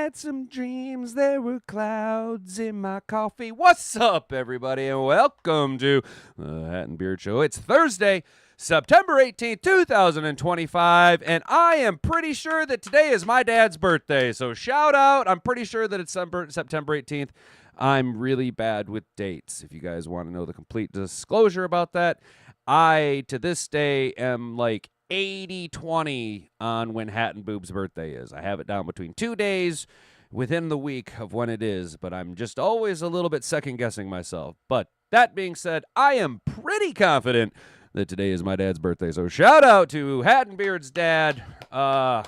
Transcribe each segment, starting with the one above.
had some dreams. There were clouds in my coffee. What's up, everybody, and welcome to the Hat and Beard Show. It's Thursday, September 18th, 2025, and I am pretty sure that today is my dad's birthday, so shout out. I'm pretty sure that it's September 18th. I'm really bad with dates. If you guys want to know the complete disclosure about that, I, to this day, am like 80-20 on when Hat and Boob's birthday is. I have it down between 2 days within the week of when it is, but I'm just always a little bit second-guessing myself. But that being said, I am pretty confident that today is my dad's birthday. So shout out to Hat and Beard's dad. God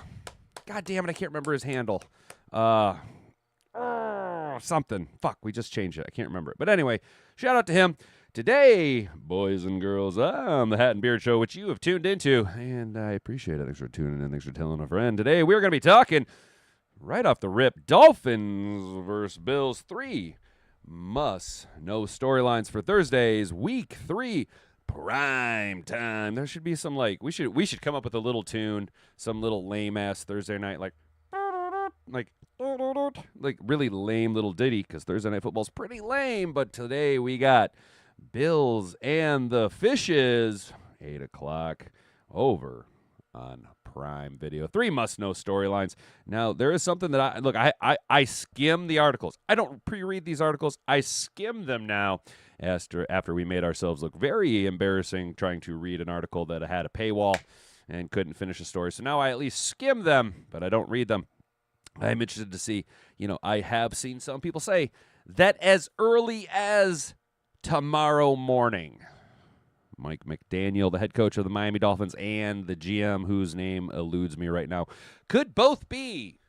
damn it, I can't remember his handle. Something. Fuck, we just changed it. I can't remember it. But anyway, shout out to him. Today, boys and girls, I'm the Hat and Beard Show, which you have tuned into, and I appreciate it. Thanks for tuning in. Thanks for telling a friend. Today, we're going to be talking right off the rip, Dolphins versus Bills 3 must-know storylines for Thursday's Week 3 prime time. There should be some, like, we should come up with a little tune, some little lame-ass Thursday night, like really lame little ditty, because Thursday Night Football's pretty lame, but today we got Bills and the Fishes, 8 o'clock, over on Prime Video. 3 must-know storylines. Now, there is something that I skim the articles. I don't pre-read these articles. I skim them now after we made ourselves look very embarrassing trying to read an article that had a paywall and couldn't finish a story. So now I at least skim them, but I don't read them. I'm interested to see, I have seen some people say that as early as tomorrow morning, Mike McDaniel, the head coach of the Miami Dolphins, and the GM, whose name eludes me right now, could both be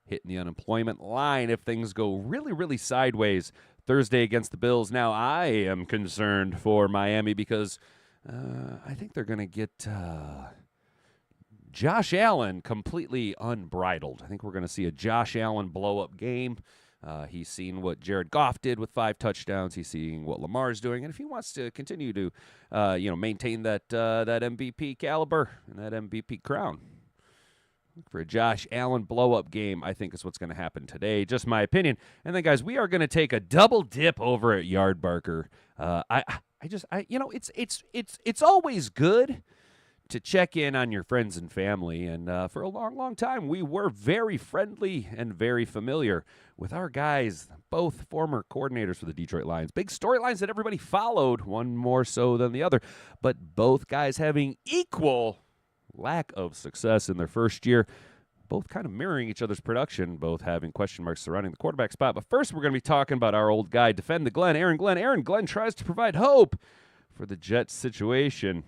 hitting the unemployment line if things go really, really sideways Thursday against the Bills. Now, I am concerned for Miami because I think they're going to get Josh Allen completely unbridled. I think we're going to see a Josh Allen blow-up game. He's seen what Jared Goff did with 5 touchdowns. He's seeing what Lamar's doing. And if he wants to continue to, maintain that MVP caliber and that MVP crown, look for a Josh Allen blow-up game, I think is what's going to happen today. Just my opinion. And then, guys, we are going to take a double dip over at Yardbarker. It's always good to check in on your friends and family, and for a long, long time, we were very friendly and very familiar with our guys, both former coordinators for the Detroit Lions. Big storylines that everybody followed, one more so than the other, but both guys having equal lack of success in their first year, both kind of mirroring each other's production, both having question marks surrounding the quarterback spot. But first, we're going to be talking about our old guy, Defend the Glenn, Aaron Glenn. Aaron Glenn tries to provide hope for the Jets situation,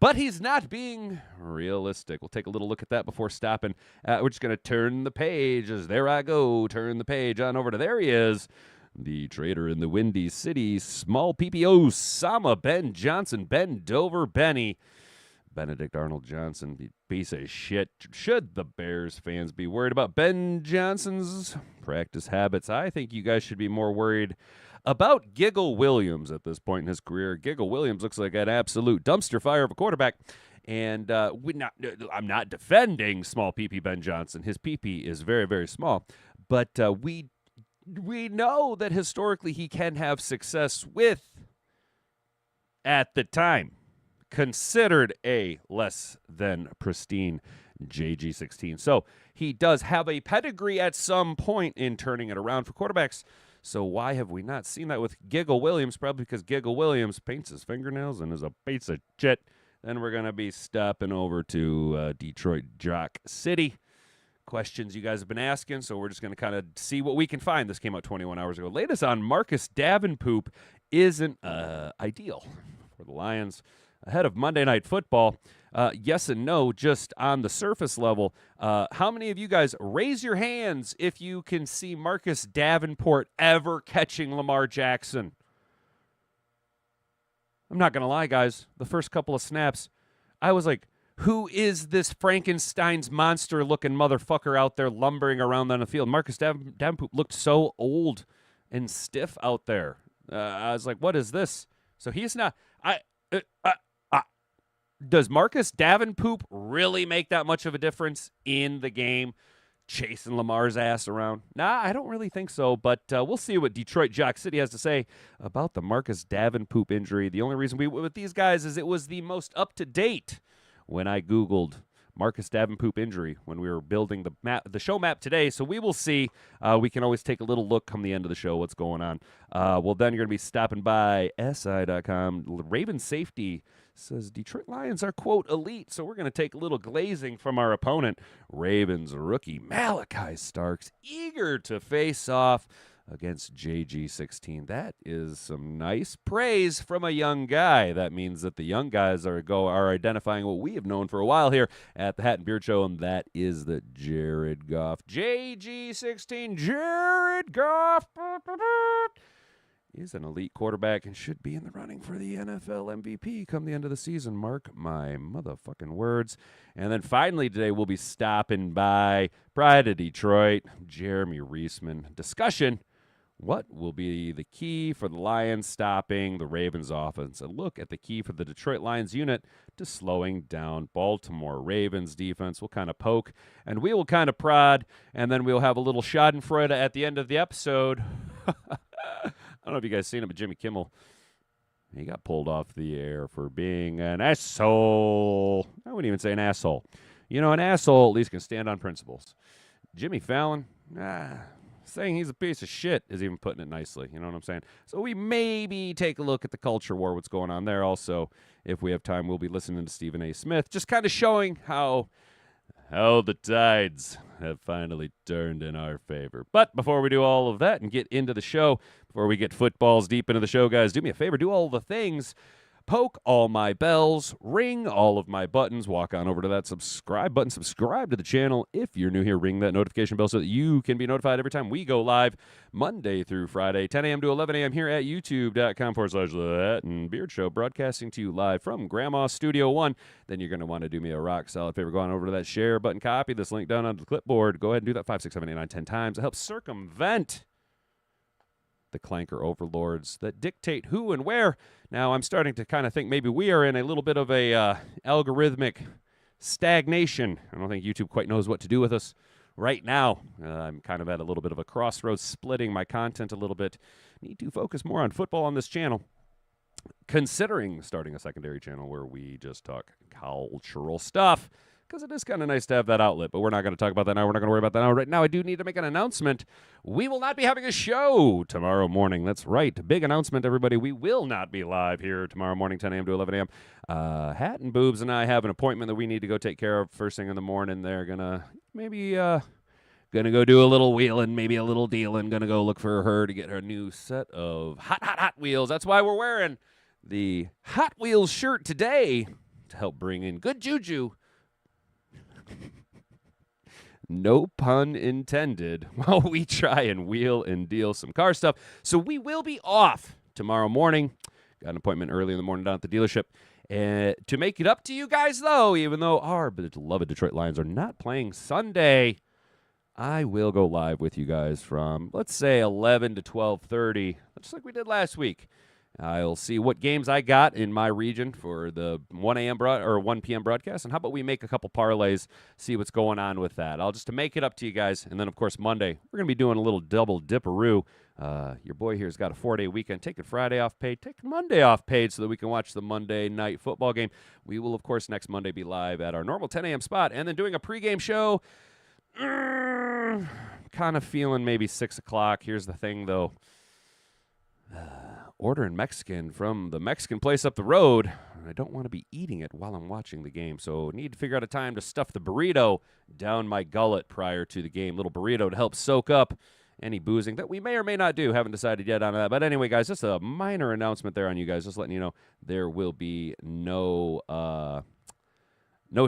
but he's not being realistic. We'll take a little look at that before stopping. We're just going to turn the page as there I go. Turn the page on over to there he is. The trader in the Windy City, small PPO, Sama Ben Johnson, Ben Dover Benny. Benedict Arnold Johnson, piece of shit. Should the Bears fans be worried about Ben Johnson's practice habits? I think you guys should be more worried about Giggle Williams at this point in his career. Giggle Williams looks like an absolute dumpster fire of a quarterback. And I'm not defending small PP Ben Johnson. His PP is very, very small. But we know that historically he can have success with, at the time, considered a less than pristine JG16. So he does have a pedigree at some point in turning it around for quarterbacks. So why have we not seen that with Giggle Williams? Probably because Giggle Williams paints his fingernails and is a piece of shit. Then we're going to be stopping over to Detroit Jock City. Questions you guys have been asking, so we're just going to kind of see what we can find. This came out 21 hours ago. Latest on Marcus Davenport isn't ideal for the Lions ahead of Monday Night Football. Yes and no, just on the surface level. How many of you guys raise your hands if you can see Marcus Davenport ever catching Lamar Jackson? I'm not going to lie, guys. The first couple of snaps, I was like, who is this Frankenstein's monster-looking motherfucker out there lumbering around on the field? Marcus Davenport looked so old and stiff out there. I was like, what is this? So he's not... Does Marcus Davenport really make that much of a difference in the game, chasing Lamar's ass around? Nah, I don't really think so, but we'll see what Detroit Jock City has to say about the Marcus Davenport injury. The only reason we went with these guys is it was the most up-to-date when I Googled Marcus Davenport injury when we were building the show map today. So we will see. We can always take a little look come the end of the show what's going on. Well, then you're going to be stopping by SI.com. Raven Safety says Detroit Lions are, quote, elite. So we're going to take a little glazing from our opponent. Ravens rookie Malachi Starks, eager to face off against JG16. That is some nice praise from a young guy. That means that the young guys are identifying what we have known for a while here at the Hat and Beard Show, and that is that Jared Goff, JG16, Jared Goff is an elite quarterback and should be in the running for the NFL MVP come the end of the season. Mark my motherfucking words. And then finally today we'll be stopping by Pride of Detroit, Jeremy Reisman. Discussion: what will be the key for the Lions stopping the Ravens offense? A look at the key for the Detroit Lions unit to slowing down Baltimore Ravens defense. We'll kind of poke, and we will kind of prod, and then we'll have a little schadenfreude at the end of the episode. I don't know if you guys seen it, but Jimmy Kimmel, he got pulled off the air for being an asshole. I wouldn't even say an asshole. You know, an asshole at least can stand on principles. Jimmy Fallon, saying he's a piece of shit is even putting it nicely. You know what I'm saying? So we maybe take a look at the culture war, what's going on there. Also, if we have time, we'll be listening to Stephen A. Smith, just kind of showing how the tides have finally turned in our favor. But before we do all of that and get into the show, before we get footballs deep into the show, guys, do me a favor, do all the things. Poke all my bells, ring all of my buttons, walk on over to that subscribe button, subscribe to the channel. If you're new here, ring that notification bell so that you can be notified every time we go live Monday through Friday, 10 a.m. to 11 a.m. here at youtube.com/Hat and Beard Show, broadcasting to you live from Grandma's Studio 1. Then you're going to want to do me a rock solid favor. Go on over to that share button, copy this link down onto the clipboard. Go ahead and do that 5, 6, 7, 8, 9, 10 times. It helps circumvent the clanker overlords that dictate who and where. Now, I'm starting to kind of think maybe we are in a little bit of a algorithmic stagnation. I don't think YouTube quite knows what to do with us right now. I'm kind of at a little bit of a crossroads, splitting my content a little bit. Need to focus more on football on this channel, considering starting a secondary channel where we just talk cultural stuff, because it is kind of nice to have that outlet, but we're not going to talk about that now. We're not going to worry about that now. Right now, I do need to make an announcement. We will not be having a show tomorrow morning. That's right. Big announcement, everybody. We will not be live here tomorrow morning, 10 a.m. to 11 a.m. Hat and Boobs and I have an appointment that we need to go take care of first thing in the morning. They're going to maybe gonna go do a little wheeling, maybe a little dealing. Gonna go look for her to get her new set of Hot Wheels. That's why we're wearing the Hot Wheels shirt today to help bring in good juju. No pun intended, while we try and wheel and deal some car stuff. So we will be off tomorrow morning. Got an appointment early in the morning down at the dealership. To make it up to you guys, though, even though our beloved Detroit Lions are not playing Sunday, I will go live with you guys from, let's say, 11 to 12:30, just like we did last week. I'll see what games I got in my region for the 1 p.m. broadcast, and how about we make a couple parlays, see what's going on with that. I'll just to make it up to you guys, and then, of course, Monday, we're going to be doing a little double dipperoo. Your boy here's got a 4-day weekend, taking Friday off paid, taking Monday off paid so that we can watch the Monday night football game. We will, of course, next Monday be live at our normal 10 a.m. spot, and then doing a pregame show. Kind of feeling maybe 6 o'clock. Here's the thing, though. Ordering Mexican from the Mexican place up the road. I don't want to be eating it while I'm watching the game, so need to figure out a time to stuff the burrito down my gullet prior to the game. Little burrito to help soak up any boozing that we may or may not do. Haven't decided yet on that. But anyway, guys, just a minor announcement there on you guys. Just letting you know there will be no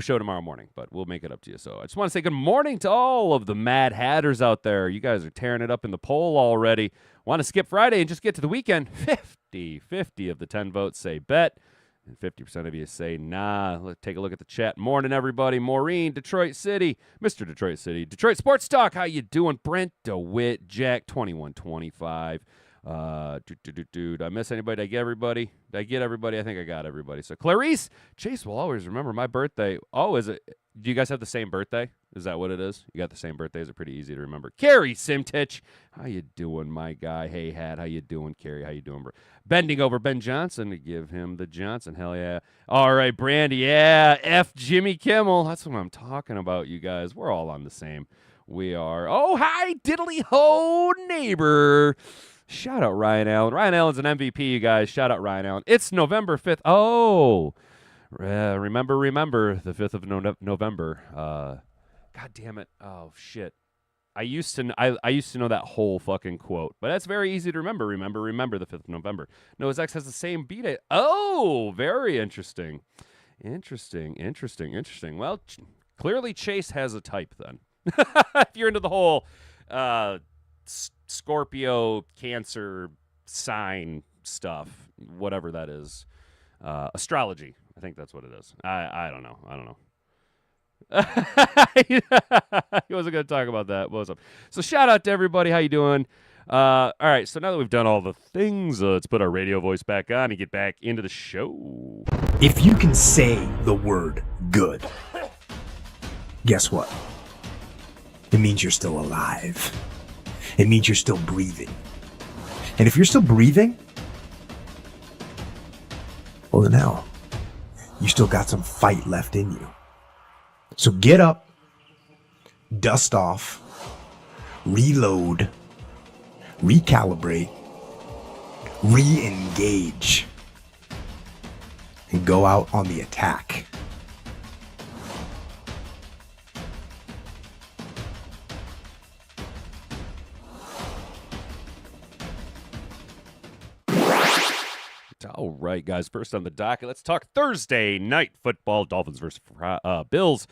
show tomorrow morning, but we'll make it up to you. So I just want to say good morning to all of the Mad Hatters out there. You guys are tearing it up in the poll already. Want to skip Friday and just get to the weekend? 50 of the 10 votes say bet, and 50% of you say nah. Let's take a look at the chat. Morning, everybody. Maureen, Detroit City. Mr. Detroit City. Detroit Sports Talk, how you doing? Brent DeWitt, Jack 2125. Did I miss anybody? Did I get everybody? I think I got everybody. So Clarice Chase will always remember my birthday. Oh, is it? Do you guys have the same birthday? Is that what it is? You got the same birthdays? Are pretty easy to remember. Carrie Simtich, how you doing, my guy? Hey, Hat, how you doing, Carrie? How you doing, bro? Bending over Ben Johnson to give him the Johnson. Hell yeah. All right, Brandy. Yeah, F Jimmy Kimmel. That's what I'm talking about, you guys. We're all on the same. We are. Oh, hi, diddly ho, neighbor. Shout out Ryan Allen. Ryan Allen's an MVP, you guys. Shout out Ryan Allen. It's November 5th. Oh, remember, the 5th of November. God damn it. Oh, shit. I used to know that whole fucking quote, but that's very easy to remember. Remember the 5th of November. Noah's X has the same beat it. Oh, very interesting. Interesting. Well, clearly Chase has a type then. If you're into the whole Scorpio, Cancer sign stuff, whatever that is, astrology. I think that's what it is. I don't know. He wasn't going to talk about that. What's up? So shout out to everybody. How you doing? All right. So now that we've done all the things, let's put our radio voice back on and get back into the show. If you can say the word good, guess what? It means you're still alive. It means you're still breathing. And if you're still breathing, well then hell, you still got some fight left in you. So get up, dust off, reload, recalibrate, re-engage, and go out on the attack. All right, guys. First on the docket, let's talk Thursday night football. Dolphins versus Bills.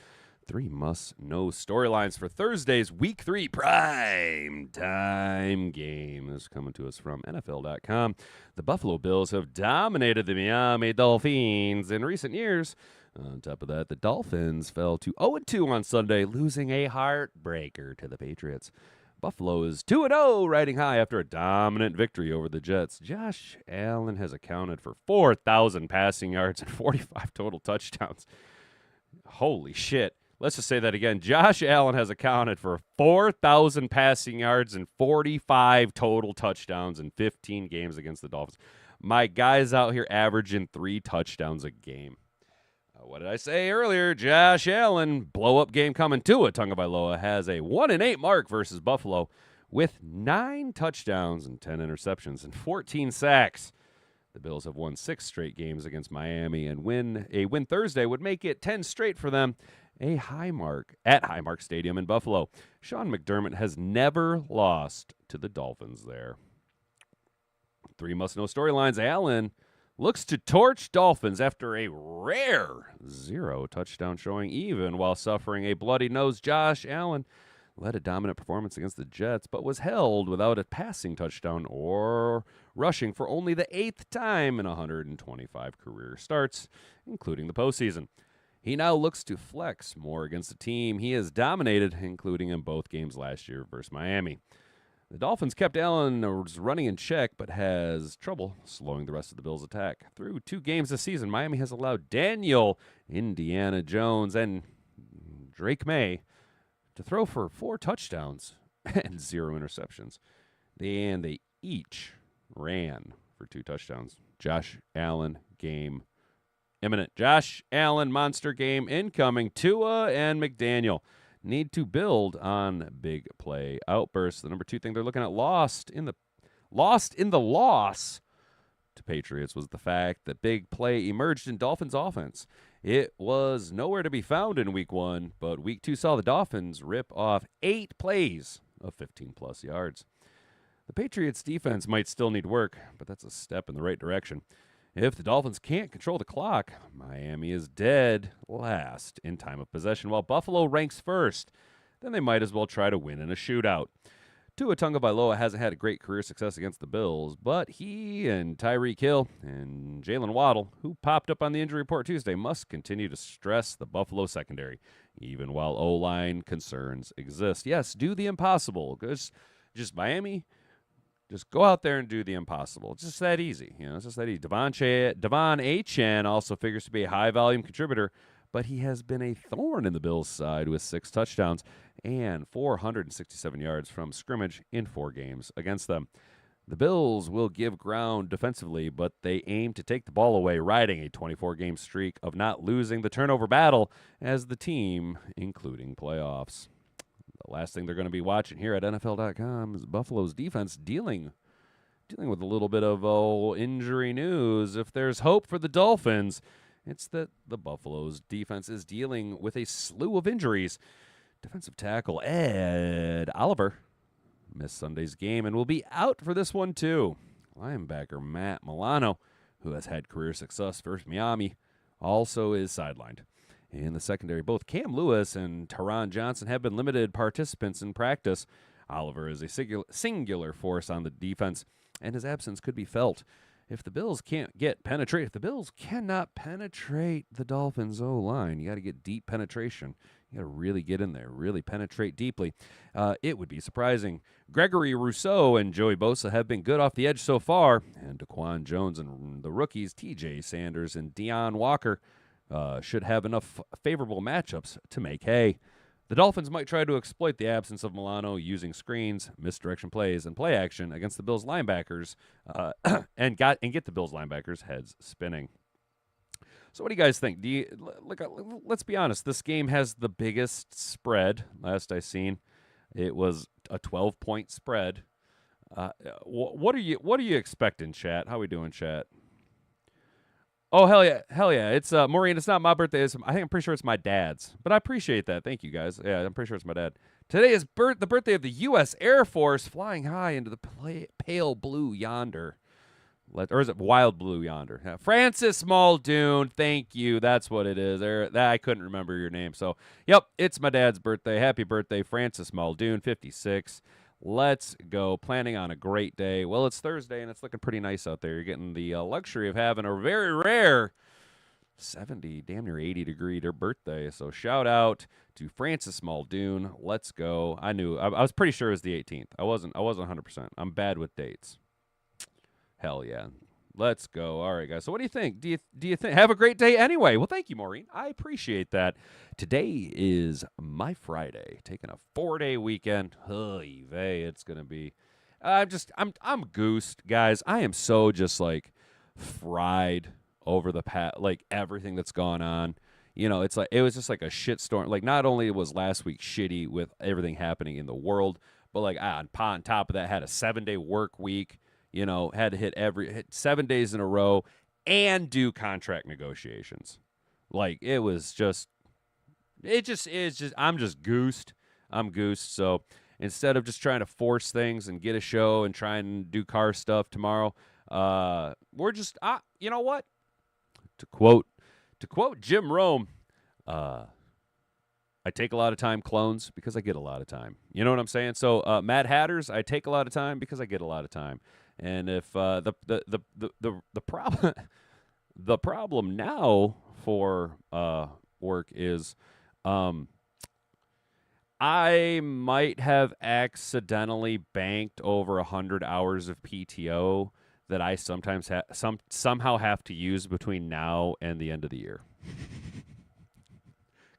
3 must-know storylines for Thursday's Week 3 prime time game. This is coming to us from NFL.com. The Buffalo Bills have dominated the Miami Dolphins in recent years. On top of that, the Dolphins fell to 0-2 on Sunday, losing a heartbreaker to the Patriots. Buffalo is 2-0, riding high after a dominant victory over the Jets. Josh Allen has accounted for 4,000 passing yards and 45 total touchdowns. Holy shit. Let's just say that again. Josh Allen has accounted for 4,000 passing yards and 45 total touchdowns in 15 games against the Dolphins. My guy's out here averaging 3 touchdowns a game. What did I say earlier? Josh Allen, blow-up game coming to it. Tagovailoa has a 1-8 mark versus Buffalo with 9 touchdowns and 10 interceptions and 14 sacks. The Bills have won 6 straight games against Miami, and a win Thursday would make it 10 straight for them, a high mark at Highmark Stadium in Buffalo. Sean McDermott has never lost to the Dolphins there. 3 must-know storylines. Allen looks to torch Dolphins after a rare 0 touchdown showing, even while suffering a bloody nose. Josh Allen led a dominant performance against the Jets, but was held without a passing touchdown or rushing for only the 8th time in 125 career starts, including the postseason. He now looks to flex more against the team he has dominated, including in both games last year versus Miami. The Dolphins kept Allen running in check, but has trouble slowing the rest of the Bills' attack. Through 2 games this season, Miami has allowed Daniel Indiana Jones and Drake May to throw for 4 touchdowns and 0 interceptions. And they each ran for 2 touchdowns. Josh Allen game imminent. Josh Allen monster game incoming. Tua and McDaniel need to build on big play outbursts. The number 2 thing they're looking at lost in the loss to Patriots was the fact that big play emerged in Dolphins offense. It was nowhere to be found in week 1, but week 2 saw the Dolphins rip off 8 plays of 15-plus yards. The Patriots defense might still need work, but that's a step in the right direction. If the Dolphins can't control the clock, Miami is dead last in time of possession, while Buffalo ranks first. Then they might as well try to win in a shootout. Tua Tagovailoa hasn't had a great career success against the Bills, but he and Tyreek Hill and Jalen Waddle, who popped up on the injury report Tuesday, must continue to stress the Buffalo secondary, even while O-line concerns exist. Yes, do the impossible, because just Miami Just go out there and do the impossible. It's just that easy. It's just that easy. Devon Achane also figures to be a high-volume contributor, but he has been a thorn in the Bills' side with 6 touchdowns and 467 yards from scrimmage in 4 games against them. The Bills will give ground defensively, but they aim to take the ball away, riding a 24-game streak of not losing the turnover battle as the team, including playoffs. The last thing they're going to be watching here at NFL.com is Buffalo's defense dealing with a little bit of injury news. If there's hope for the Dolphins, it's that the Buffalo's defense is dealing with a slew of injuries. Defensive tackle Ed Oliver missed Sunday's game and will be out for this one too. Linebacker Matt Milano, who has had career success for Miami, also is sidelined. In the secondary, both Cam Lewis and Taron Johnson have been limited participants in practice. Oliver is a singular force on the defense, and his absence could be felt. If the Bills cannot penetrate the Dolphins' O-line, you got to get deep penetration. You got to really get in there, really penetrate deeply. It would be surprising. Gregory Rousseau and Joey Bosa have been good off the edge so far, and Daquan Jones and the rookies T.J. Sanders and Deion Walker should have enough favorable matchups to make hay. The Dolphins might try to exploit the absence of Milano using screens, misdirection plays, and play action against the Bills linebackers and get the Bills linebackers' heads spinning. So what do you guys think? Let's be honest. This game has the biggest spread. Last I seen, it was a 12-point spread. What are you expecting, chat? How we doing, chat? Oh, hell yeah. It's Maureen, it's not my birthday. I'm pretty sure it's my dad's. But I appreciate that. Thank you, guys. Yeah, I'm pretty sure it's my dad. Today is the birthday of the U.S. Air Force, flying high into the pale blue yonder. Or is it wild blue yonder? Yeah. Francis Muldoon, thank you. That's what it is. I couldn't remember your name. So, yep, it's my dad's birthday. Happy birthday, Francis Muldoon, 56. Let's go. Planning on a great day. Well, it's Thursday, and it's looking pretty nice out there. You're getting the luxury of having a very rare 70, damn near 80-degree birthday. So shout out to Francis Muldoon. Let's go. I was pretty sure it was the 18th. I wasn't 100%. I'm bad with dates. Hell yeah. Let's go. All right, guys. So what do you think? Do you think have a great day anyway? Well, thank you, Maureen. I appreciate that. Today is my Friday. Taking a 4-day weekend. Oy vey, it's gonna be. I'm goosed, guys. I am so just like fried over the everything that's gone on. It's like it was just like a shitstorm. Like not only was last week shitty with everything happening in the world, but like on top of that, had a 7-day work week. Had to hit 7 days in a row and do contract negotiations. Like it was I'm just goosed. I'm goosed. So instead of just trying to force things and get a show and try and do car stuff tomorrow, we're just, you know what? To quote Jim Rome, I take a lot of time, clones, because I get a lot of time. You know what I'm saying? So Mad Hatters, I take a lot of time because I get a lot of time. And if the problem now for work is I might have accidentally banked over 100 hours of PTO that I sometimes somehow have to use between now and the end of the year.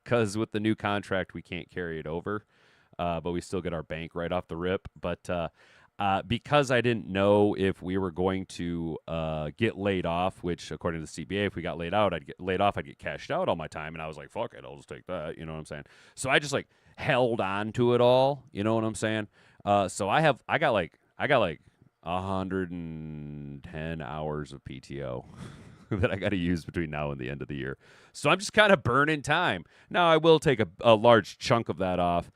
Because with the new contract, we can't carry it over, but we still get our bank right off the rip. But because I didn't know if we were going to get laid off, which according to the CBA, if we got laid out, I'd get cashed out all my time. And I was like, fuck it, I'll just take that. You know what I'm saying? So I just like held on to it all. You know what I'm saying? So I got like 110 hours of PTO that I got to use between now and the end of the year. So I'm just kind of burning time. Now I will take a large chunk of that off.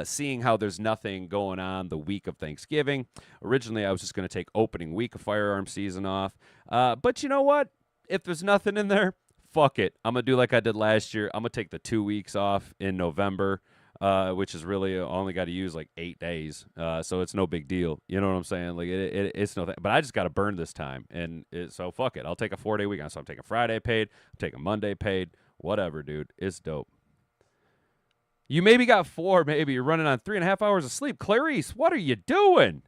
Seeing how there's nothing going on the week of Thanksgiving. Originally, I was just going to take opening week of firearm season off. But you know what? If there's nothing in there, fuck it. I'm going to do like I did last year. I'm going to take the 2 weeks off in November, which is really only got to use like 8 days. So it's no big deal. You know what I'm saying? Like it's nothing. But I just got to burn this time. And so fuck it. I'll take a 4-day weekend. So I'm taking Friday paid. I'm taking Monday paid. Whatever, dude. It's dope. You maybe got 4, maybe. You're running on 3.5 hours of sleep. Clarice, what are you doing?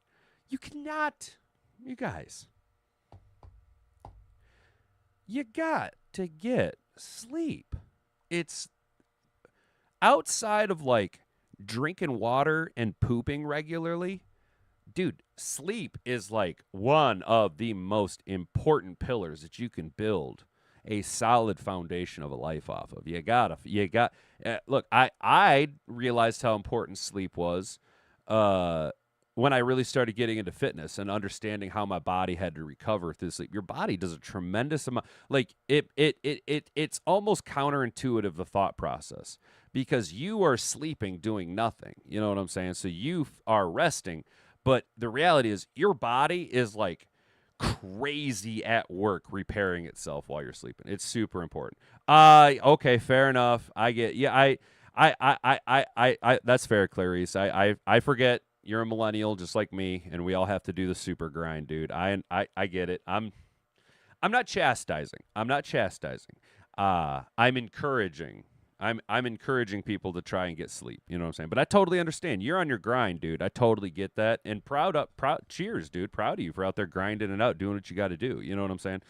You cannot, you guys, you got to get sleep. It's outside of like drinking water and pooping regularly. Dude, sleep is like one of the most important pillars that you can build a solid foundation of a life off of. Look, I realized how important sleep was when I really started getting into fitness and understanding how my body had to recover through sleep. Your body does a tremendous amount. Like it's almost counterintuitive, the thought process, because you are sleeping doing nothing. You know what I'm saying? So you are resting. But the reality is your body is like crazy at work repairing itself while you're sleeping. It's super important. Okay, fair enough. I get, yeah, I that's fair, Clarice. I forget you're a millennial just like me, and we all have to do the super grind, dude. I get it. I'm not chastising. I'm encouraging. I'm encouraging people to try and get sleep. You know what I'm saying? But I totally understand. You're on your grind, dude. I totally get that. And cheers, dude. Proud of you for out there grinding it out, doing what you got to do. You know what I'm saying?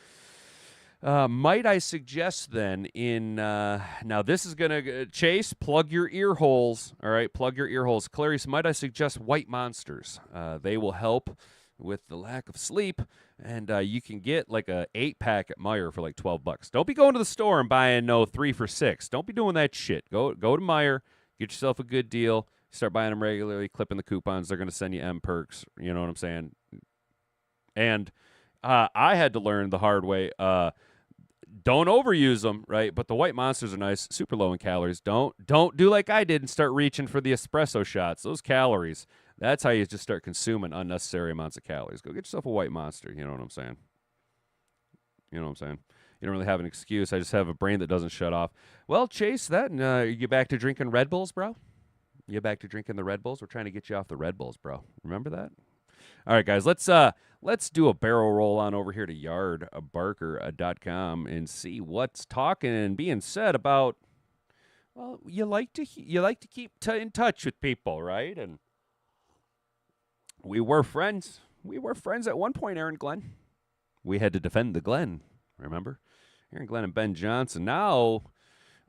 Might I suggest then now this is going to, Chase, plug your ear holes. All right, plug your ear holes. Clarice, might I suggest White Monsters? They will help with the lack of sleep, and you can get like a 8-pack at Meijer for like $12. Don't be going to the store and buying 3 for $6. Don't be doing that shit. Go to Meijer, get yourself a good deal. Start buying them regularly, clipping the coupons. They're going to send you M perks. You know what I'm saying? And I had to learn the hard way. Don't overuse them, right? But the White Monsters are nice, super low in calories. Don't do like I did and start reaching for the espresso shots. Those calories. That's how you just start consuming unnecessary amounts of calories. Go get yourself a White Monster. You know what I'm saying? You don't really have an excuse. I just have a brain that doesn't shut off. Well, Chase, you get back to drinking Red Bulls, bro? You get back to drinking the Red Bulls? We're trying to get you off the Red Bulls, bro. Remember that? All right, guys, let's do a barrel roll on over here to yardbarker.com and see what's talking and being said about. Well, you like to keep in touch with people, right? And we were friends. We were friends at one point, Aaron Glenn. We had to defend the Glen, remember? Aaron Glenn and Ben Johnson now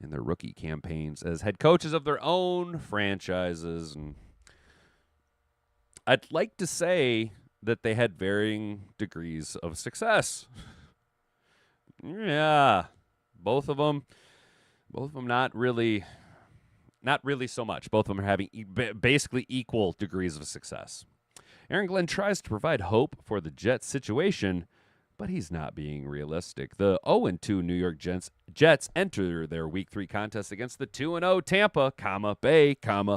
in their rookie campaigns as head coaches of their own franchises. And I'd like to say that they had varying degrees of success. Yeah, both of them not really so much. Both of them are having basically equal degrees of success. Aaron Glenn tries to provide hope for the Jets situation, but he's not being realistic. The 0-2 New York Jets enter their Week 3 contest against the 2-0 Tampa, Bay,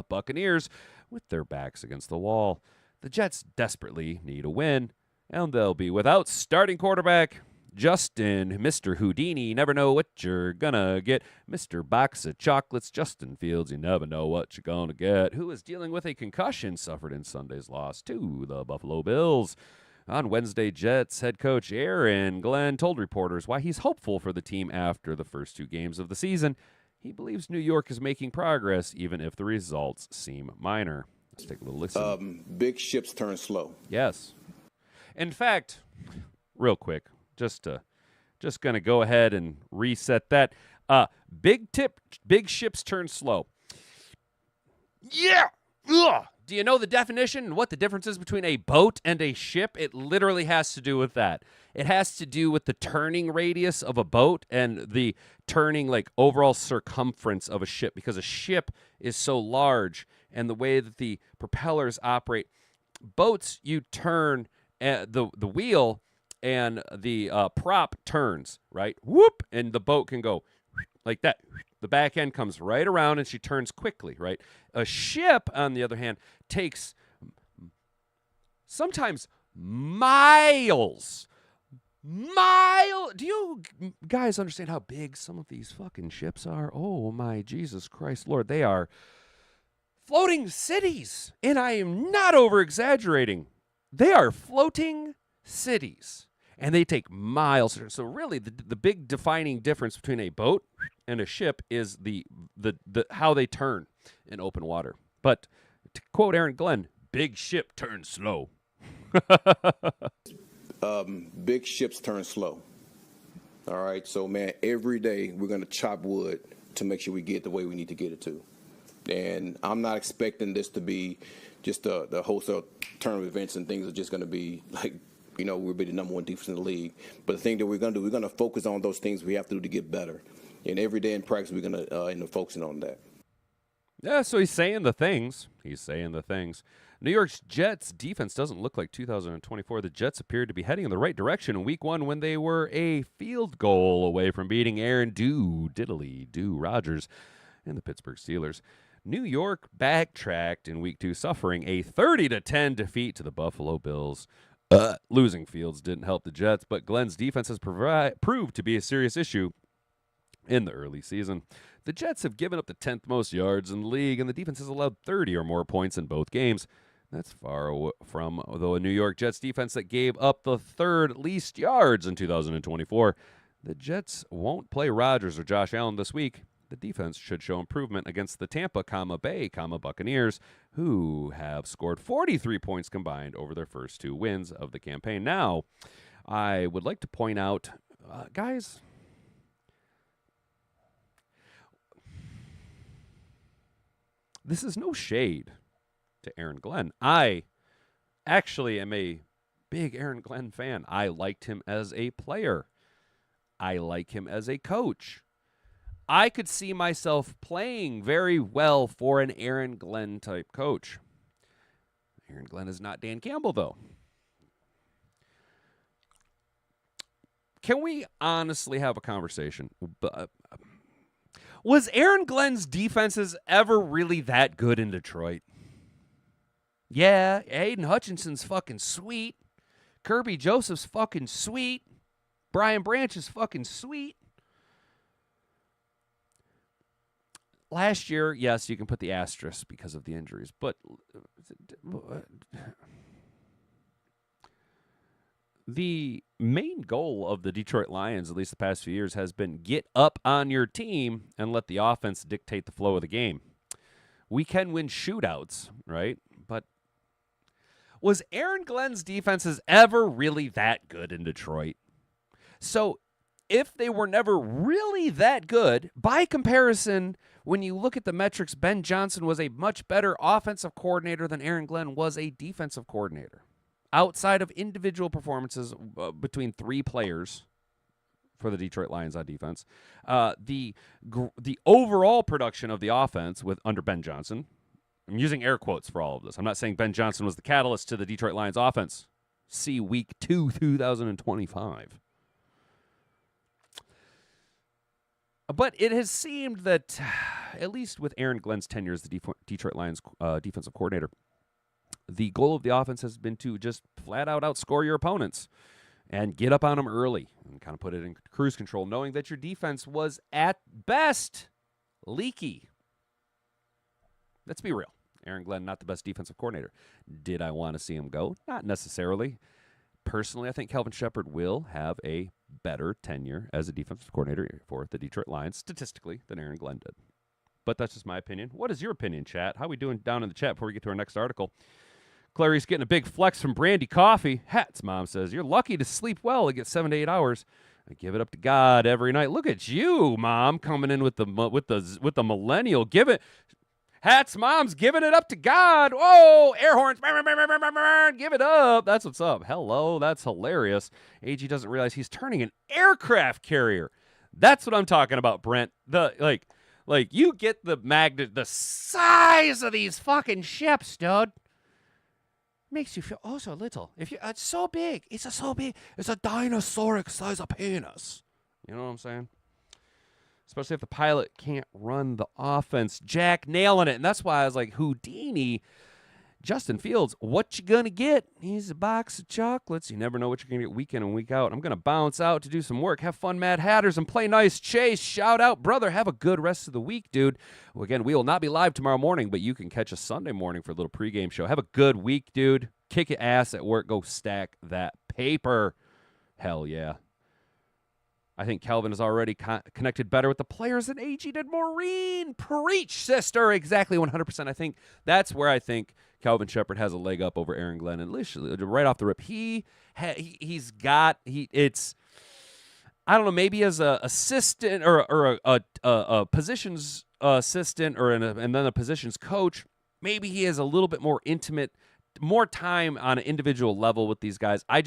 Buccaneers with their backs against the wall. The Jets desperately need a win, and they'll be without starting quarterback Justin, Mr. Houdini. You never know what you're gonna get. Mr. Box of Chocolates, Justin Fields. You never know what you're gonna get. Who is dealing with a concussion suffered in Sunday's loss to the Buffalo Bills. On Wednesday, Jets head coach Aaron Glenn told reporters why he's hopeful for the team after the first 2 games of the season. He believes New York is making progress, even if the results seem minor. Let's take a little listen. Big ships turn slow. Yes. In fact, real quick, just going to go ahead and reset that. Big ships turn slow. Yeah. Ugh. Do you know the definition and what the difference is between a boat and a ship? It literally has to do with that. It has to do with the turning radius of a boat and the turning overall circumference of a ship, because a ship is so large and the way that the propellers operate. Boats, you turn the wheel and the prop turns, right? Whoop, and the boat can go like that. The back end comes right around and she turns quickly, right? A ship, on the other hand, takes sometimes miles. Do you guys understand how big some of these fucking ships are? Oh my Jesus Christ, Lord, they are floating cities. And I am not over-exaggerating. They are floating cities. And they take miles. So really, the big defining difference between a boat and a ship is the how they turn in open water. But to quote Aaron Glenn, big ship turns slow. Big ships turn slow. All right, so man, every day we're gonna chop wood to make sure we get the way we need to get it to. And I'm not expecting this to be just the wholesale tournament events and things are just gonna be like, we'll be the number one defense in the league. But the thing that we're gonna do, we're gonna focus on those things we have to do to get better. And every day in practice, we're gonna end up focusing on that. Yeah, so he's saying the things. New York's Jets defense doesn't look like 2024. The Jets appeared to be heading in the right direction in week 1 when they were a field goal away from beating Aaron Diddly Rodgers and the Pittsburgh Steelers. New York backtracked in week 2, suffering a 30-10 defeat to the Buffalo Bills. Losing Fields didn't help the Jets, but Glenn's defense has proved to be a serious issue in the early season. The Jets have given up the 10th most yards in the league, and the defense has allowed 30 or more points in both games. That's far from the New York Jets defense that gave up the 3rd least yards in 2024. The Jets won't play Rodgers or Josh Allen this week. The defense should show improvement against the Tampa, Bay, Buccaneers, who have scored 43 points combined over their first 2 wins of the campaign. Now, I would like to point out, guys, this is no shade to Aaron Glenn. I actually am a big Aaron Glenn fan. I liked him as a player. I like him as a coach. I could see myself playing very well for an Aaron Glenn type coach. Aaron Glenn is not Dan Campbell, though. Can we honestly have a conversation? Was Aaron Glenn's defenses ever really that good in Detroit? Yeah, Aiden Hutchinson's fucking sweet. Kirby Joseph's fucking sweet. Brian Branch is fucking sweet. Last year, yes, you can put the asterisk because of the injuries, but the main goal of the Detroit Lions, at least the past few years, has been get up on your team and let the offense dictate the flow of the game. We can win shootouts, right? But was Aaron Glenn's defenses ever really that good in Detroit? So if they were never really that good, by comparison, when you look at the metrics, Ben Johnson was a much better offensive coordinator than Aaron Glenn was a defensive coordinator. Outside of individual performances between 3 players for the Detroit Lions on defense, the overall production of the offense under Ben Johnson, I'm using air quotes for all of this. I'm not saying Ben Johnson was the catalyst to the Detroit Lions offense. See week 2, 2025. But it has seemed that, at least with Aaron Glenn's tenure as the Detroit Lions defensive coordinator, the goal of the offense has been to just flat out outscore your opponents and get up on them early and kind of put it in cruise control, knowing that your defense was at best leaky. Let's be real. Aaron Glenn, not the best defensive coordinator. Did I want to see him go? Not necessarily. Personally, I think Calvin Shepard will have a better tenure as a defensive coordinator for the Detroit Lions, statistically, than Aaron Glenn did. But that's just my opinion. What is your opinion, chat? How are we doing down in the chat before we get to our next article? Clary's getting a big flex from Brandy Coffee. Hats, Mom says. You're lucky to sleep well and get 7 to 8 hours. I give it up to God every night. Look at you, Mom, coming in with the millennial. Give it. Hats, Mom's giving it up to God. Whoa, air horns. Give it up. That's what's up. Hello, that's hilarious. AG doesn't realize he's turning an aircraft carrier. That's what I'm talking about, Brent. Like you get the size of these fucking ships, dude. Makes you feel oh so little. It's so big. It's so big. It's a dinosauric size of penis. You know what I'm saying? Especially if the pilot can't run the offense. Jack nailing it. And that's why I was like, Houdini, Justin Fields, what you going to get? He's a box of chocolates. You never know what you're going to get week in and week out. I'm going to bounce out to do some work. Have fun, Mad Hatters, and play nice. Chase, shout out, brother. Have a good rest of the week, dude. Well, again, we will not be live tomorrow morning, but you can catch us Sunday morning for a little pregame show. Have a good week, dude. Kick your ass at work. Go stack that paper. Hell yeah. I think Kelvin has already connected better with the players than AG did. Maureen, preach, sister. Exactly, 100%. I think that's where I think Kelvin Shepherd has a leg up over Aaron Glenn. And right off the rip, it's, I don't know, maybe as a assistant or a positions assistant and then a positions coach, maybe he has a little bit more intimate, more time on an individual level with these guys. I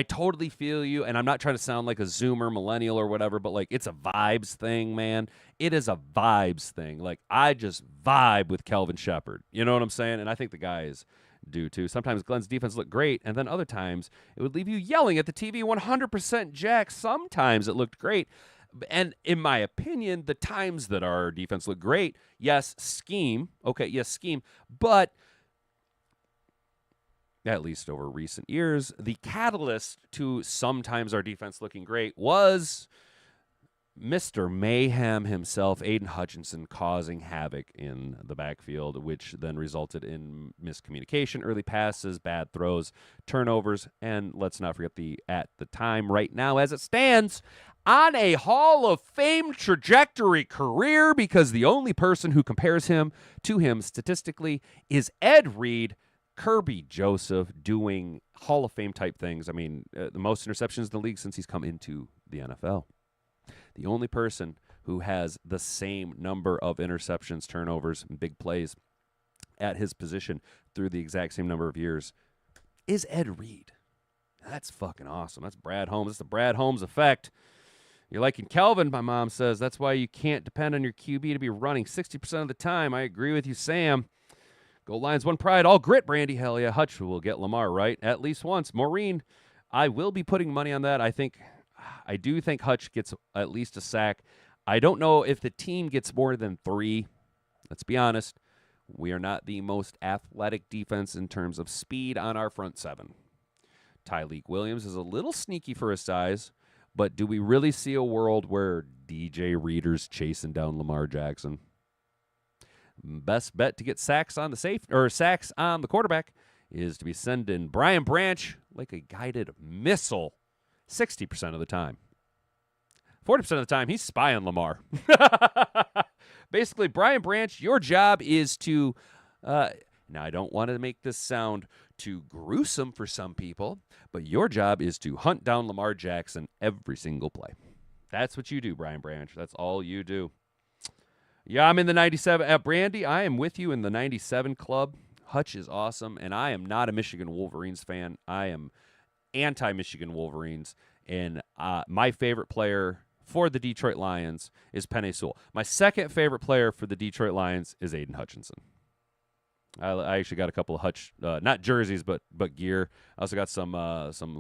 totally feel you, and I'm not trying to sound like a Zoomer, millennial, or whatever, but like it's a vibes thing, man. It is a vibes thing. Like I just vibe with Kelvin Shepherd. You know what I'm saying? And I think the guys do too. Sometimes Glenn's defense looked great, and then other times it would leave you yelling at the TV. 100% Jack. Sometimes it looked great. And in my opinion, the times that our defense looked great, yes, scheme. Okay, yes, scheme. But at least over recent years, the catalyst to sometimes our defense looking great was Mr. Mayhem himself, Aiden Hutchinson, causing havoc in the backfield, which then resulted in miscommunication, early passes, bad throws, turnovers, and let's not forget at the time, right now, as it stands, on a Hall of Fame trajectory career, because the only person who compares him to him statistically is Ed Reed, Kirby Joseph, doing Hall of Fame type things. I mean, the most interceptions in the league since he's come into the NFL. The only person who has the same number of interceptions, turnovers, and big plays at his position through the exact same number of years is Ed Reed. That's fucking awesome. That's Brad Holmes. It's the Brad Holmes effect. You're liking Kelvin, my mom says. That's why you can't depend on your QB to be running 60% of the time. I agree with you, Sam. Go Lions, one pride, all grit, Brandy. Hell yeah, Hutch will get Lamar right at least once. Maureen, I will be putting money on that. I do think Hutch gets at least a sack. I don't know if the team gets more than 3. Let's be honest. We are not the most athletic defense in terms of speed on our front 7. Tyleek Williams is a little sneaky for his size, but do we really see a world where DJ Reader's chasing down Lamar Jackson? Best bet to get sacks on sacks on the quarterback is to be sending Brian Branch like a guided missile 60% of the time. 40% of the time, he's spying Lamar. Basically, Brian Branch, your job is to now, I don't want to make this sound too gruesome for some people, but your job is to hunt down Lamar Jackson every single play. That's what you do, Brian Branch. That's all you do. Yeah, I'm in the 97. Brandy, I am with you in the 97 club. Hutch is awesome, and I am not a Michigan Wolverines fan. I am anti-Michigan Wolverines, and my favorite player for the Detroit Lions is Penei Sewell. My second favorite player for the Detroit Lions is Aiden Hutchinson. I actually got a couple of Hutch, not jerseys, but gear. I also got some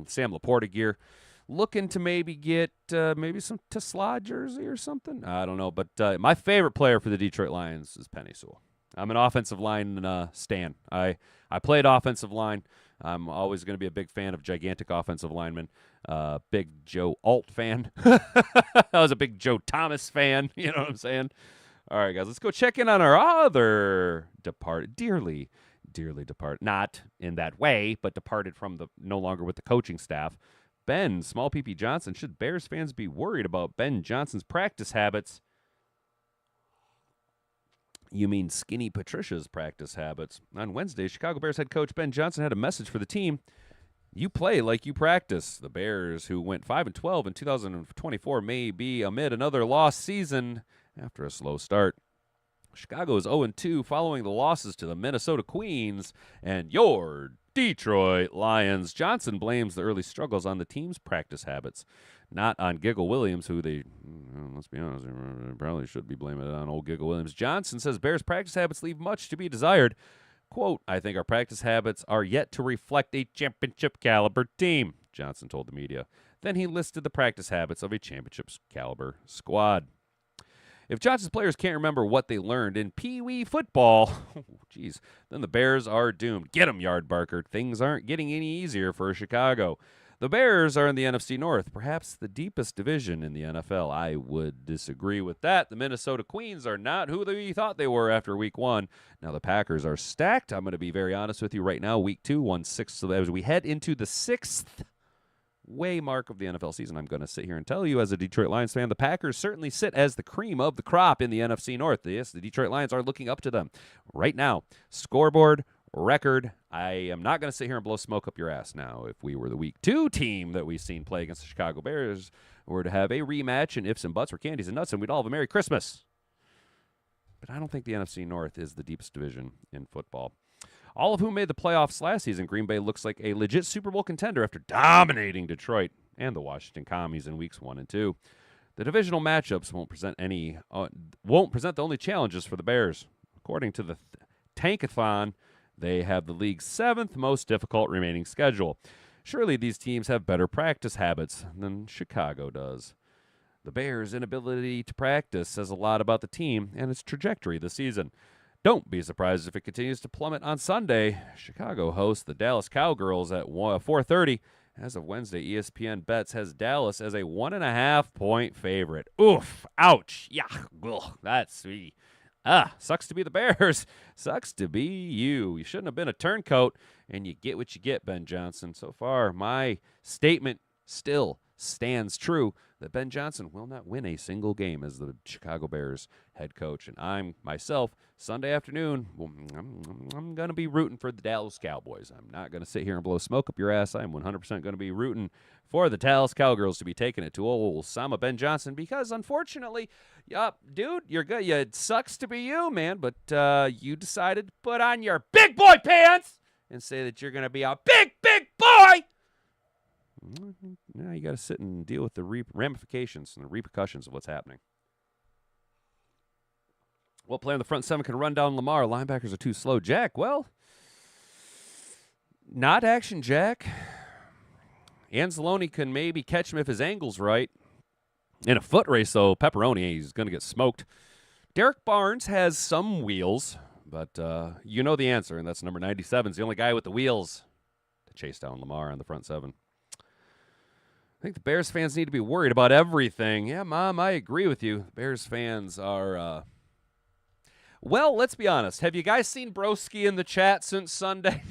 Sam Laporta gear. Looking to maybe get maybe some Tesla jersey or something. I don't know. But my favorite player for the Detroit Lions is Penei Sewell. I'm an offensive line stan. I played offensive line. I'm always going to be a big fan of gigantic offensive linemen. Big Joe Alt fan. I was a big Joe Thomas fan. You know what I'm saying? All right, guys, let's go check in on our other departed, dearly departed. Not in that way, but departed from no longer with the coaching staff. Ben, Small PP Johnson, should Bears fans be worried about Ben Johnson's practice habits? You mean Skinny Patricia's practice habits. On Wednesday, Chicago Bears head coach Ben Johnson had a message for the team. You play like you practice. The Bears, who went 5-12 in 2024, may be amid another lost season after a slow start. Chicago is 0-2 following the losses to the Minnesota Queens and your Detroit Lions. Johnson blames the early struggles on the team's practice habits, not on Giggle Williams, who let's be honest, probably should be blaming it on old Giggle Williams. Johnson says Bears' practice habits leave much to be desired. Quote, I think our practice habits are yet to reflect a championship caliber team, Johnson told the media. Then he listed the practice habits of a championship caliber squad. If Johnson's players can't remember what they learned in Pee Wee football, then the Bears are doomed. Get 'em, Yard Barker. Things aren't getting any easier for Chicago. The Bears are in the NFC North, perhaps the deepest division in the NFL. I would disagree with that. The Minnesota Queens are not who they thought they were after Week 1. Now the Packers are stacked. I'm going to be very honest with you right now. Week 2, 1-6. So as we head into the 6th halfway mark of the NFL season, I'm going to sit here and tell you, as a Detroit Lions fan, the Packers certainly sit as the cream of the crop in the NFC North. Yes, the Detroit Lions are looking up to them right now. Scoreboard, record. I am not going to sit here and blow smoke up your ass now. If we were the Week 2 team that we've seen play against the Chicago Bears, were to have a rematch and ifs and buts were candies and nuts, and we'd all have a Merry Christmas. But I don't think the NFC North is the deepest division in football. All of whom made the playoffs last season, Green Bay looks like a legit Super Bowl contender after dominating Detroit and the Washington Commies in weeks 1 and 2. The divisional matchups won't present the only challenges for the Bears. According to the Tankathon, they have the league's 7th most difficult remaining schedule. Surely these teams have better practice habits than Chicago does. The Bears' inability to practice says a lot about the team and its trajectory this season. Don't be surprised if it continues to plummet on Sunday. Chicago hosts the Dallas Cowgirls at 4:30. As of Wednesday, ESPN Bets has Dallas as a 1.5-point favorite. Oof. Ouch. Yuck. Ugh, that's sweet. Sucks to be the Bears. Sucks to be you. You shouldn't have been a turncoat, and you get what you get, Ben Johnson. So far, my statement still stands true that Ben Johnson will not win a single game as the Chicago Bears head coach. And I'm, myself, Sunday afternoon, I'm going to be rooting for the Dallas Cowboys. I'm not going to sit here and blow smoke up your ass. I'm 100% going to be rooting for the Dallas Cowgirls to be taking it to old Osama Ben Johnson because, unfortunately, dude, you're good. Yeah, it sucks to be you, man, but you decided to put on your big boy pants and say that you're going to be a big, big boy. Now you got to sit and deal with the ramifications and the repercussions of what's happening. What player in the front seven can run down Lamar? Linebackers are too slow. Jack, well, not action Jack. Anzalone can maybe catch him if his angle's right. In a foot race, though, Pepperoni, he's going to get smoked. Derek Barnes has some wheels, but you know the answer, and that's number 97. He's the only guy with the wheels to chase down Lamar on the front seven. I think the Bears fans need to be worried about everything. Yeah, Mom, I agree with you. The Bears fans are, well, let's be honest. Have you guys seen Broski in the chat since Sunday?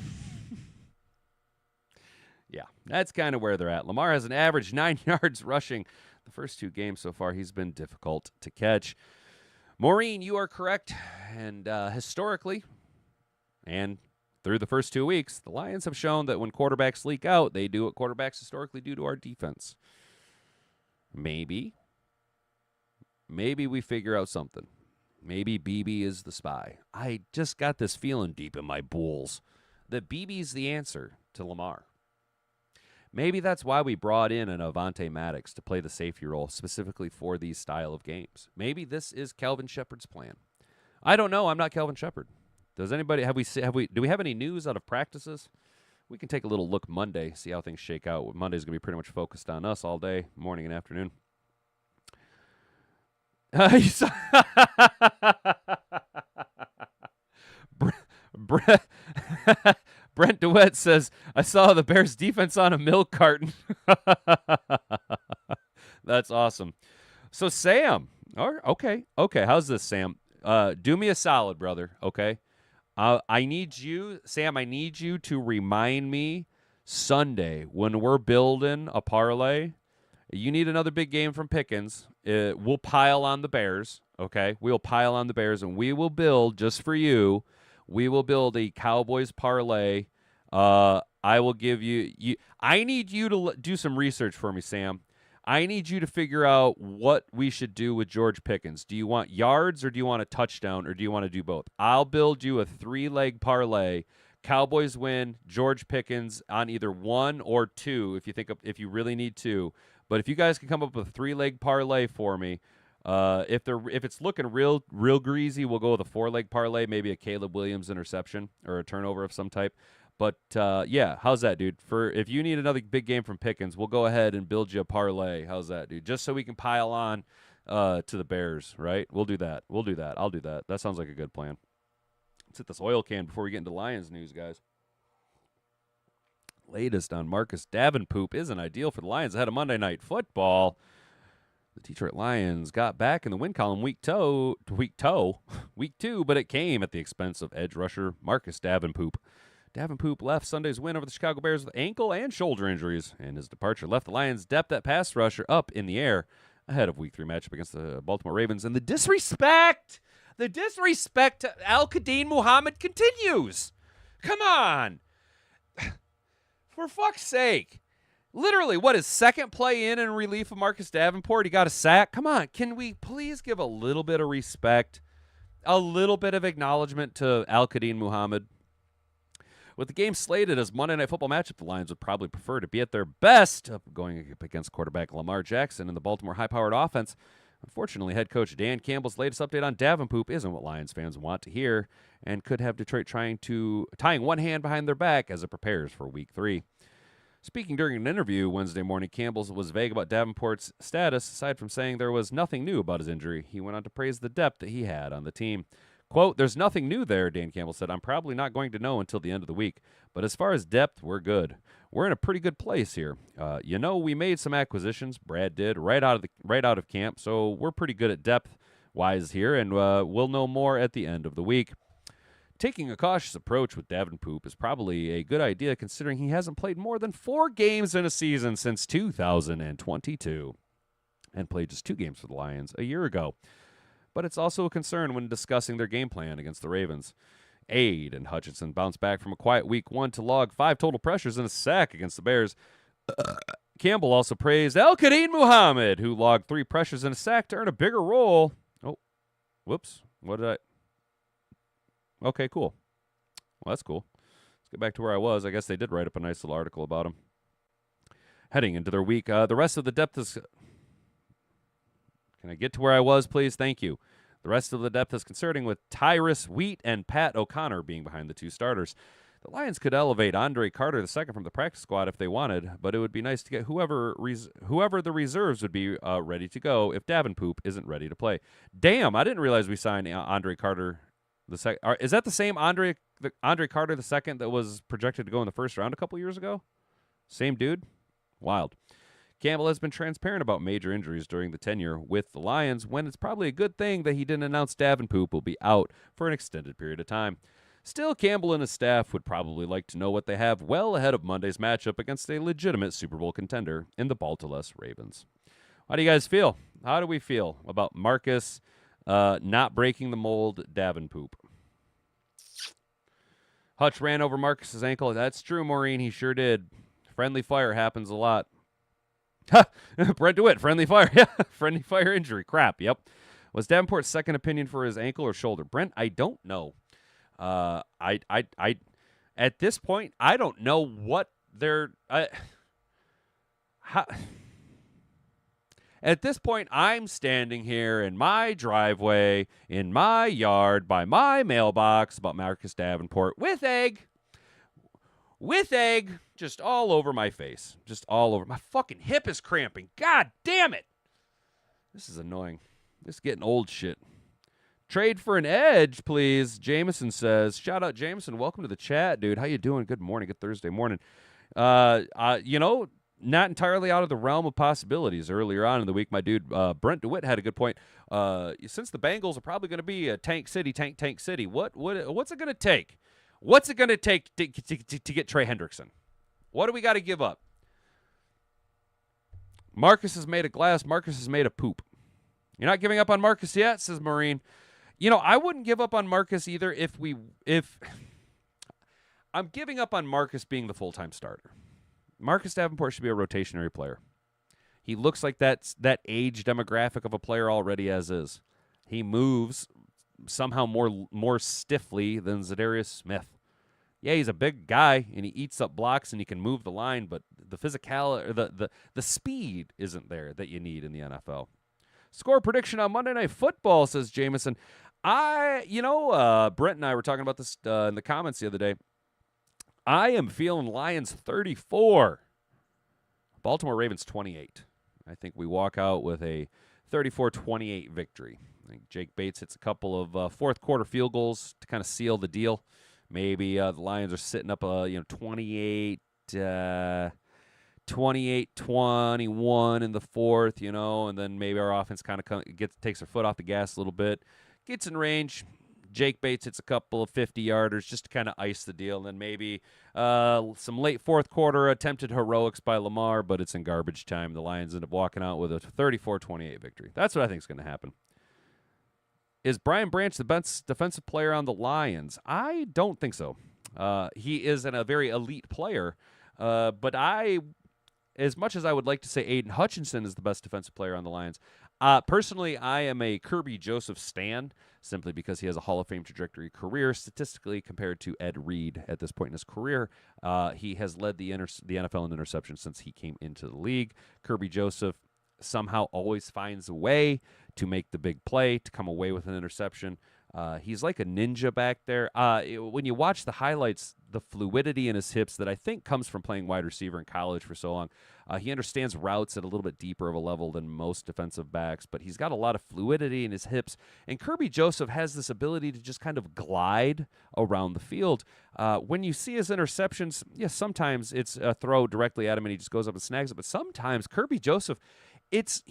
Yeah, that's kind of where they're at. Lamar has an average 9 yards rushing. The first 2 games so far, he's been difficult to catch. Maureen, you are correct. And historically, and through the first 2 weeks, the Lions have shown that when quarterbacks leak out, they do what quarterbacks historically do to our defense. Maybe we figure out something. Maybe BB is the spy. I just got this feeling deep in my balls that BB's the answer to Lamar. Maybe that's why we brought in an Avante Maddox to play the safety role specifically for these style of games. Maybe this is Calvin Shepard's plan. I don't know. I'm not Calvin Shepard. Does anybody do we have any news out of practices? We can take a little look Monday, see how things shake out. Monday's going to be pretty much focused on us all day, morning and afternoon. Brent DeWitt says, I saw the Bears defense on a milk carton. That's awesome. So Sam, okay. How's this, Sam? Do me a solid, brother, okay? I need you, Sam, to remind me Sunday when we're building a parlay. You need another big game from Pickens. We'll pile on the Bears, okay? We'll pile on the Bears, and we will build, just for you, we will build a Cowboys parlay. I will give you I need you to do some research for me, Sam. I need you to figure out what we should do with George Pickens. Do you want yards or do you want a touchdown or do you want to do both? I'll build you a 3-leg parlay. Cowboys win, George Pickens on either 1 or 2 if you really need 2. But if you guys can come up with a 3-leg parlay for me, if it's looking real greasy, we'll go with a 4-leg parlay, maybe a Caleb Williams interception or a turnover of some type. But, yeah, how's that, dude? If you need another big game from Pickens, we'll go ahead and build you a parlay. How's that, dude? Just so we can pile on to the Bears, right? We'll do that. I'll do that. That sounds like a good plan. Let's hit this oil can before we get into Lions news, guys. Latest on Marcus Davenport isn't ideal for the Lions ahead of Monday Night Football. The Detroit Lions got back in the win column week 2, but it came at the expense of edge rusher Marcus Davenport. Davenport left Sunday's win over the Chicago Bears with ankle and shoulder injuries, and his departure left the Lions' depth at pass rusher up in the air ahead of Week 3 matchup against the Baltimore Ravens. And the disrespect to Al-Qadim Muhammad continues. Come on. For fuck's sake. Literally, what, his second play in relief of Marcus Davenport? He got a sack? Come on, can we please give a little bit of respect, a little bit of acknowledgement to Al-Qadim Muhammad? With the game slated as Monday Night Football matchup, the Lions would probably prefer to be at their best going up against quarterback Lamar Jackson and the Baltimore high-powered offense. Unfortunately, head coach Dan Campbell's latest update on Davenport isn't what Lions fans want to hear and could have Detroit tying one hand behind their back as it prepares for Week 3. Speaking during an interview Wednesday morning, Campbell was vague about Davenport's status, aside from saying there was nothing new about his injury. He went on to praise the depth that he had on the team. Quote, "There's nothing new there," Dan Campbell said. "I'm probably not going to know until the end of the week. But as far as depth, we're good. We're in a pretty good place here. We made some acquisitions. Brad did right out of camp. So we're pretty good at depth-wise here, and we'll know more at the end of the week." Taking a cautious approach with Davenport is probably a good idea considering he hasn't played more than 4 games in a season since 2022 and played just 2 games for the Lions a year ago. But it's also a concern when discussing their game plan against the Ravens. And Hutchinson bounced back from a quiet Week 1 to log 5 total pressures and a sack against the Bears. Campbell also praised Al-Qadim Muhammad, who logged 3 pressures and a sack to earn a bigger role. Oh, whoops. What did I... Okay, cool. Well, that's cool. Let's get back to where I was. I guess they did write up a nice little article about him. Heading into their week, the rest of the depth is... Can I get to where I was, please? Thank you. The rest of the depth is concerning with Tyrus Wheat and Pat O'Connor being behind the 2 starters. The Lions could elevate Andre Carter II from the practice squad if they wanted, but it would be nice to get whoever the reserves would be ready to go if Davenport isn't ready to play. Damn, I didn't realize we signed Andre Carter II. Is that the same Andre Carter II that was projected to go in the first round a couple years ago? Same dude? Wild. Campbell has been transparent about major injuries during the tenure with the Lions, when it's probably a good thing that he didn't announce Davenport will be out for an extended period of time. Still, Campbell and his staff would probably like to know what they have well ahead of Monday's matchup against a legitimate Super Bowl contender in the Baltimore Ravens. How do you guys feel? How do we feel about Marcus not breaking the mold Davenport? Hutch ran over Marcus's ankle. That's true, Maureen. He sure did. Friendly fire happens a lot. Brent DeWitt, friendly fire. Yeah, friendly fire injury. Crap, yep. Was Davenport's second opinion for his ankle or shoulder? Brent, I don't know. I at this point, I don't know what they're... At this point, I'm standing here in my driveway, in my yard, by my mailbox about Marcus Davenport with egg, just all over my face. Just all over. My fucking hip is cramping. God damn it. This is annoying. This is getting old shit. Trade for an edge, please, Jameson says. Shout out, Jameson. Welcome to the chat, dude. How you doing? Good morning. Good Thursday morning. Not entirely out of the realm of possibilities. Earlier on in the week, my dude Brent DeWitt had a good point. Since the Bengals are probably going to be a tank city, what's it going to take? What's it going to take to get Trey Hendrickson? What do we got to give up? Marcus is made of glass. Marcus is made of poop. You're not giving up on Marcus yet, says Maureen. I wouldn't give up on Marcus either if I'm giving up on Marcus being the full-time starter. Marcus Davenport should be a rotationary player. He looks like that age demographic of a player already as is. He moves somehow more stiffly than Zadarius Smith. Yeah, he's a big guy, and he eats up blocks, and he can move the line, but the physicality, the speed isn't there that you need in the NFL. Score prediction on Monday Night Football, says Jameson. Brent and I were talking about this in the comments the other day. I am feeling Lions 34, Baltimore Ravens 28. I think we walk out with a 34-28 victory. I think Jake Bates hits a couple of fourth quarter field goals to kind of seal the deal. Maybe the Lions are sitting up 28-21 in the fourth, and then maybe our offense kind of takes their foot off the gas a little bit, gets in range, Jake Bates hits a couple of 50-yarders just to kind of ice the deal. And then maybe some late fourth quarter attempted heroics by Lamar, but it's in garbage time. The Lions end up walking out with a 34-28 victory. That's what I think is going to happen. Is Brian Branch the best defensive player on the Lions? I don't think so. He is a very elite player, but as much as I would like to say Aiden Hutchinson is the best defensive player on the Lions, personally, I am a Kirby Joseph stan, simply because he has a Hall of Fame trajectory career statistically compared to Ed Reed at this point in his career. He has led the NFL in interceptions since he came into the league. Kirby Joseph somehow always finds a way to make the big play, to come away with an interception. He's like a ninja back there. When you watch the highlights, the fluidity in his hips that I think comes from playing wide receiver in college for so long. He understands routes at a little bit deeper of a level than most defensive backs, but he's got a lot of fluidity in his hips. And Kirby Joseph has this ability to just kind of glide around the field. When you see his interceptions, yes, sometimes it's a throw directly at him and he just goes up and snags it. But sometimes Kirby Joseph, it's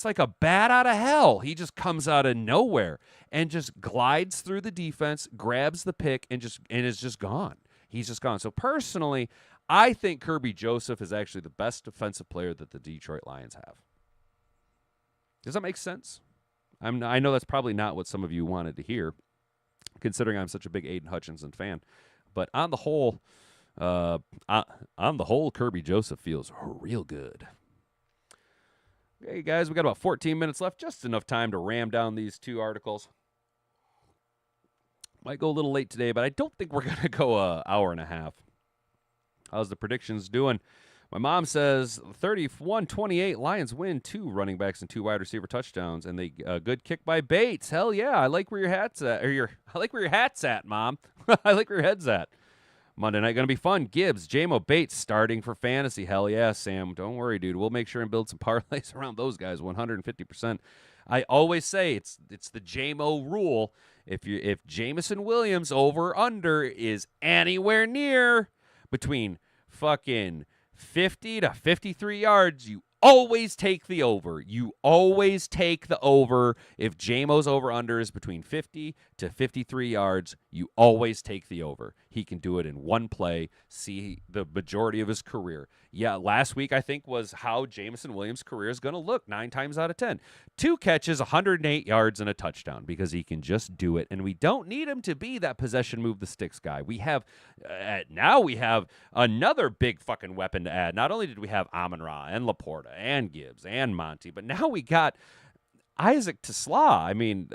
like a bat out of hell. He just comes out of nowhere and just glides through the defense, grabs the pick, and is just gone. He's just gone. So personally, I think Kirby Joseph is actually the best defensive player that the Detroit Lions have. Does that make sense? I know that's probably not what some of you wanted to hear, considering I'm such a big Aiden Hutchinson fan. But on the whole, Kirby Joseph feels real good. Okay, guys, we got about 14 minutes left, just enough time to ram down these two articles. Might go a little late today, but I don't think we're going to go an hour and a half. How's the predictions doing? My mom says 31-28, Lions win, 2 running backs and 2 wide receiver touchdowns, and they good kick by Bates. Hell yeah, I like where your hat's at. I like where your hat's at, Mom. I like where your head's at. Monday night going to be fun. Gibbs, J-Mo Bates starting for fantasy. Hell yeah, Sam. Don't worry, dude. We'll make sure and build some parlays around those guys 150%. I always say it's the J-Mo rule. If Jamison Williams over or under is anywhere near between fucking 50 to 53 yards, you always take the over. You always take the over. If J-Mo's over-under is between 50 to 53 yards, you always take the over. He can do it in one play, see the majority of his career. Yeah, last week I think was how Jamison Williams' career is going to look 9 times out of 10. 2 catches, 108 yards, and a touchdown because he can just do it. And we don't need him to be that possession move the sticks guy. We have now we have another big fucking weapon to add. Not only did we have Amon-Ra and Laporta and Gibbs and Monty, but now we got Isaac Tesla. I mean,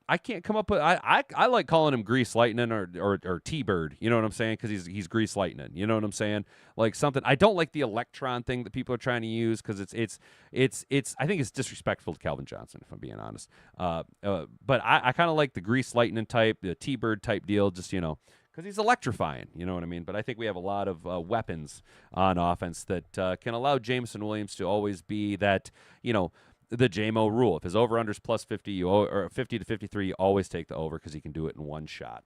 I can't come up with. I like calling him Grease Lightning or T-Bird. You know what I'm saying? Because he's Grease Lightning. You know what I'm saying? Like something. I don't like the Electron thing that people are trying to use because it's. I think it's disrespectful to Calvin Johnson, if I'm being honest. But I kind of like the Grease Lightning type, the T-Bird type deal. Just because he's electrifying. You know what I mean? But I think we have a lot of weapons on offense that can allow Jameson Williams to always be that. The J-Mo rule. If his over-under's plus 50, or 50 to 53, you always take the over because he can do it in one shot.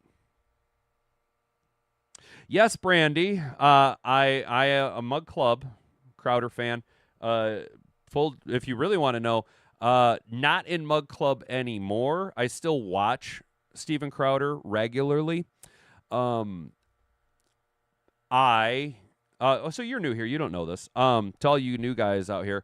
Yes, Brandy. I a Mug Club Crowder fan. If you really want to know, not in Mug Club anymore. I still watch Steven Crowder regularly. So you're new here. You don't know this. To all you new guys out here,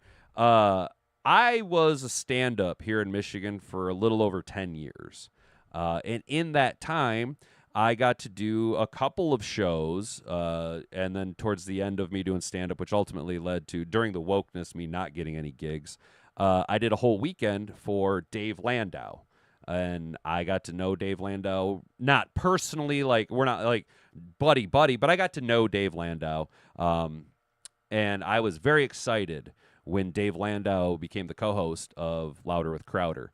I was a stand-up here in Michigan for a little over 10 years. And in that time, I got to do a couple of shows, and then towards the end of me doing stand-up, which ultimately led to, during the wokeness, me not getting any gigs, I did a whole weekend for Dave Landau. And I got to know Dave Landau, not personally, like we're not like buddy, but I got to know Dave Landau. And I was very excited when Dave Landau became the co-host of Louder with Crowder.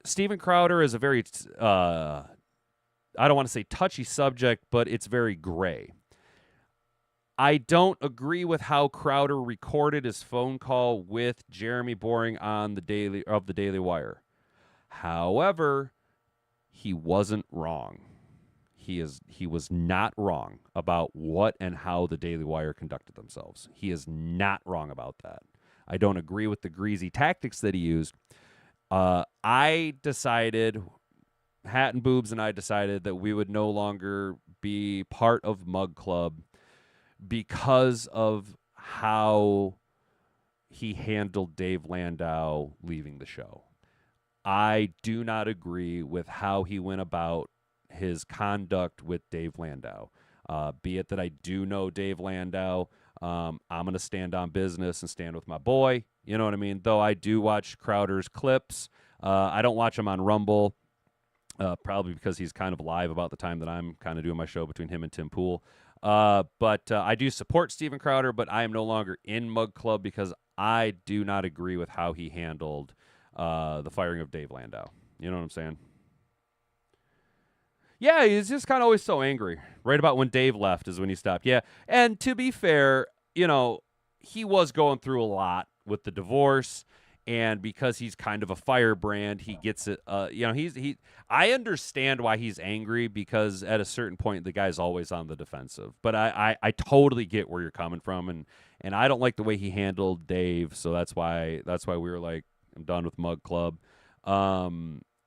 Steven Crowder is a very, I don't want to say touchy subject, but it's very gray. I don't agree with how Crowder recorded his phone call with Jeremy Boring on the Daily Wire. However, he wasn't wrong. He was not wrong about what and how the Daily Wire conducted themselves. He is not wrong about that. I don't agree with the greasy tactics that he used. I decided, Hat and Boobs and I decided that we would no longer be part of Mug Club because of how he handled Dave Landau leaving the show. I do not agree with how he went about his conduct with Dave Landau. Be it that I do know Dave Landau, I'm going to stand on business and stand with my boy. You know what I mean? Though I do watch Crowder's clips. I don't watch him on Rumble, probably because he's kind of live about the time that I'm kind of doing my show between him and Tim Pool. But I do support Steven Crowder, but I am no longer in Mug Club because I do not agree with how he handled the firing of Dave Landau. You know what I'm saying? Yeah, he's just kind of always so angry. Right about when Dave left is when he stopped. Yeah, and to be fair, he was going through a lot with the divorce, and because he's kind of a firebrand, he gets it. He. I understand why he's angry because at a certain point, the guy's always on the defensive. But I totally get where you're coming from, and I don't like the way he handled Dave. So that's why we were like, I'm done with Mug Club.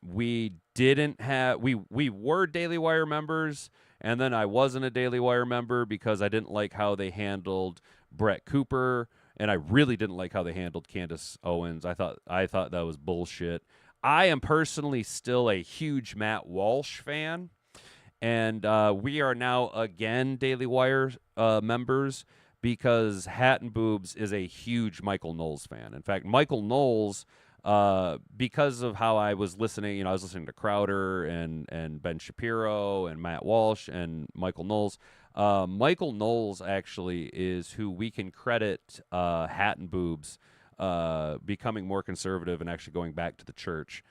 We didn't have we were Daily Wire members, and then I wasn't a Daily Wire member because I didn't like how they handled Brett Cooper, and I really didn't like how they handled Candace Owens. I thought that was bullshit. I am personally still a huge Matt Walsh fan, and we are now again Daily Wire members because Hat and Boobs is a huge Michael Knowles fan. In fact, Michael Knowles, because of how I was listening, I was listening to Crowder and Ben Shapiro and Matt Walsh and Michael Knowles. Michael Knowles actually is who we can credit Hat and Boobs becoming more conservative and actually going back to the church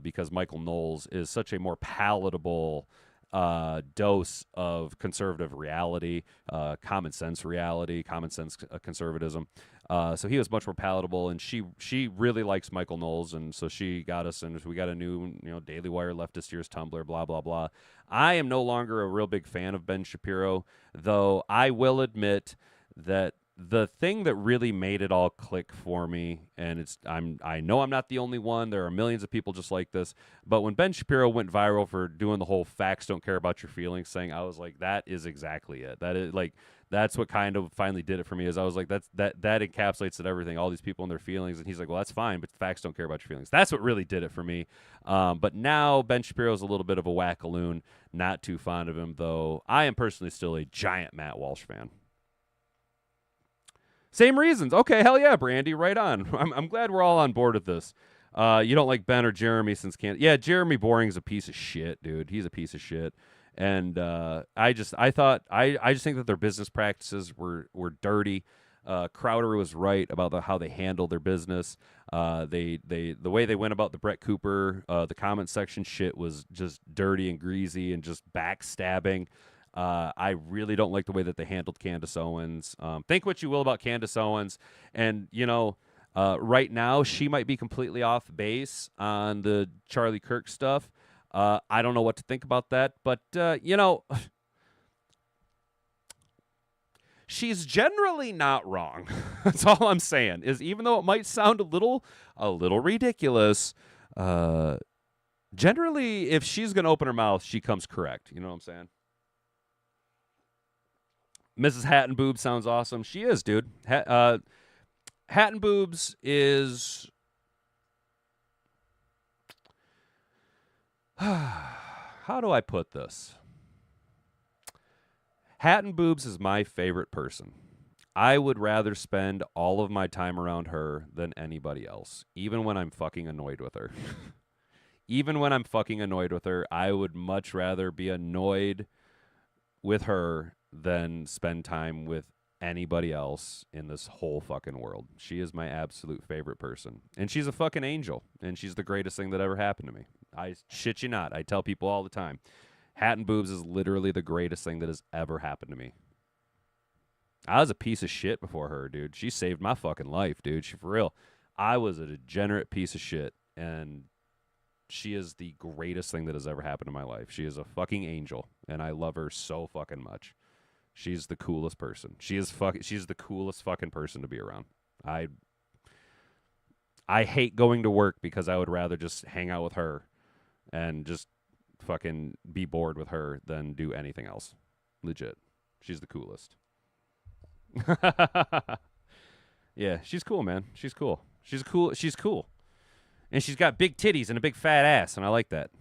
because Michael Knowles is such a more palatable dose of conservative reality, common sense conservatism. So he was much more palatable, and she really likes Michael Knowles, and so she got us, and we got a new Daily Wire leftist ears Tumblr, blah blah blah. I am no longer a real big fan of Ben Shapiro, though I will admit that the thing that really made it all click for me, and I know I'm not the only one. There are millions of people just like this. But when Ben Shapiro went viral for doing the whole "facts don't care about your feelings" thing, I was like, that is exactly it. That's what kind of finally did it for me. Is I was like, that encapsulates it everything. All these people and their feelings, and he's like, well, that's fine, but facts don't care about your feelings. That's what really did it for me. But now Ben Shapiro's a little bit of a wackaloon. Not too fond of him, though. I am personally still a giant Matt Walsh fan. Same reasons. Okay, hell yeah, Brandy, right on. I'm glad we're all on board with this. You don't like Ben or Jeremy since yeah, Jeremy Boring's a piece of shit, dude. He's a piece of shit. And I just think that their business practices were dirty. Crowder was right about how they handled their business. The way they went about the Brett Cooper, the comment section shit was just dirty and greasy and just backstabbing. I really don't like the way that they handled Candace Owens. Think what you will about Candace Owens, and right now she might be completely off base on the Charlie Kirk stuff. I don't know what to think about that, but she's generally not wrong. That's all I'm saying. Is even though it might sound a little ridiculous, generally if she's gonna open her mouth, she comes correct. You know what I'm saying? Mrs. Hat and Boobs sounds awesome. She is, dude. Hat and Boobs is... How do I put this? Hat and Boobs is my favorite person. I would rather spend all of my time around her than anybody else, even when I'm fucking annoyed with her. Even when I'm fucking annoyed with her, I would much rather be annoyed with her than spend time with anybody else in this whole fucking world. She is my absolute favorite person. And she's a fucking angel. And she's the greatest thing that ever happened to me. I shit you not. I tell people all the time. Hat and Boobs is literally the greatest thing that has ever happened to me. I was a piece of shit before her, dude. She saved my fucking life, dude. She, for real. I was a degenerate piece of shit. And she is the greatest thing that has ever happened in my life. She is a fucking angel. And I love her so fucking much. She's the coolest person. She's the coolest fucking person to be around. I hate going to work because I would rather just hang out with her and just fucking be bored with her than do anything else. Legit. She's the coolest. Yeah, she's cool, man. She's cool. She's cool. And she's got big titties and a big fat ass, and I like that.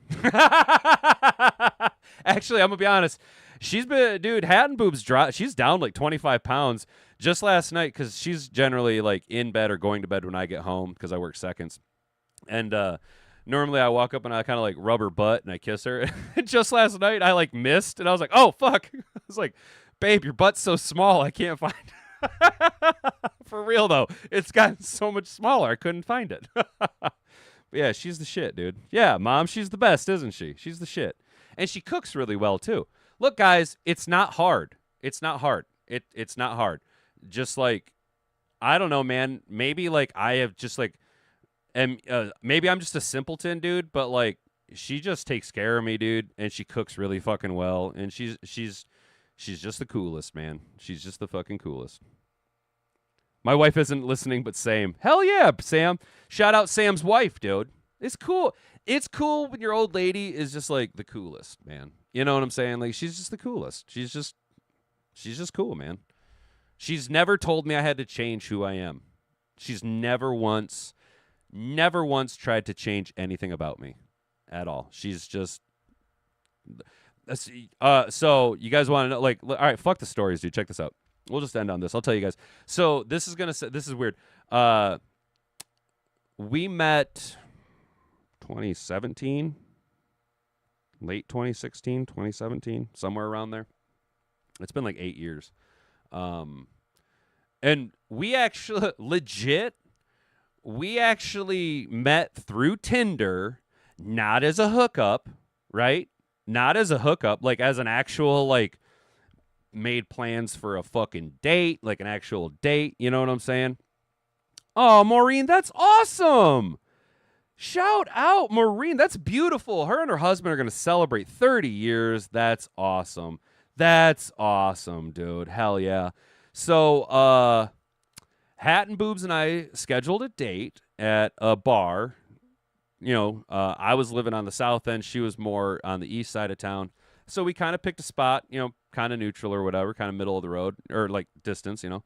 Actually, I'm going to be honest. She's been, dude, Hat and Boobs, she's down like 25 pounds just last night because she's generally like in bed or going to bed when I get home because I work seconds. And normally I walk up and I kind of like rub her butt and I kiss her. Just last night I like missed, and I was like, oh, fuck. I was like, babe, your butt's so small I can't find it. For real, though. It's gotten so much smaller. I couldn't find it. But yeah, she's the shit, dude. Yeah, Mom, she's the best, isn't she? She's the shit. And she cooks really well, too. Look, guys, it's not hard. It's not hard. It's not hard. Just like, I don't know, man. Maybe like I have just like, maybe I'm just a simpleton, dude. But like, she just takes care of me, dude. And she cooks really fucking well. And she's just the coolest, man. She's just the fucking coolest. My wife isn't listening, but Sam. Hell yeah, Sam. Shout out Sam's wife, dude. It's cool. It's cool when your old lady is just like the coolest, man. You know what I'm saying? Like, she's just the coolest. She's just cool, man. She's never told me I had to change who I am. She's never once tried to change anything about me at all. She's just... So you guys want to know, like, all right, fuck the stories, dude. Check this out. We'll just end on this. I'll tell you guys. So this is weird. We met 2017, late 2016, 2017, somewhere around there. It's been like 8 years. And we actually met through Tinder, not as a hookup, right? Not as a hookup, like as an actual, like, made plans for a fucking date, like an actual date. You know what I'm saying? Oh, Maureen, that's awesome. Shout out, Maureen. That's beautiful. Her and her husband are going to celebrate 30 years. That's awesome. That's awesome, dude. Hell yeah. So, Hat and Boobs and I scheduled a date at a bar. You know, I was living on the south end. She was more on the east side of town. So we kind of picked a spot, you know, kind of neutral or whatever, kind of middle of the road or like distance, you know.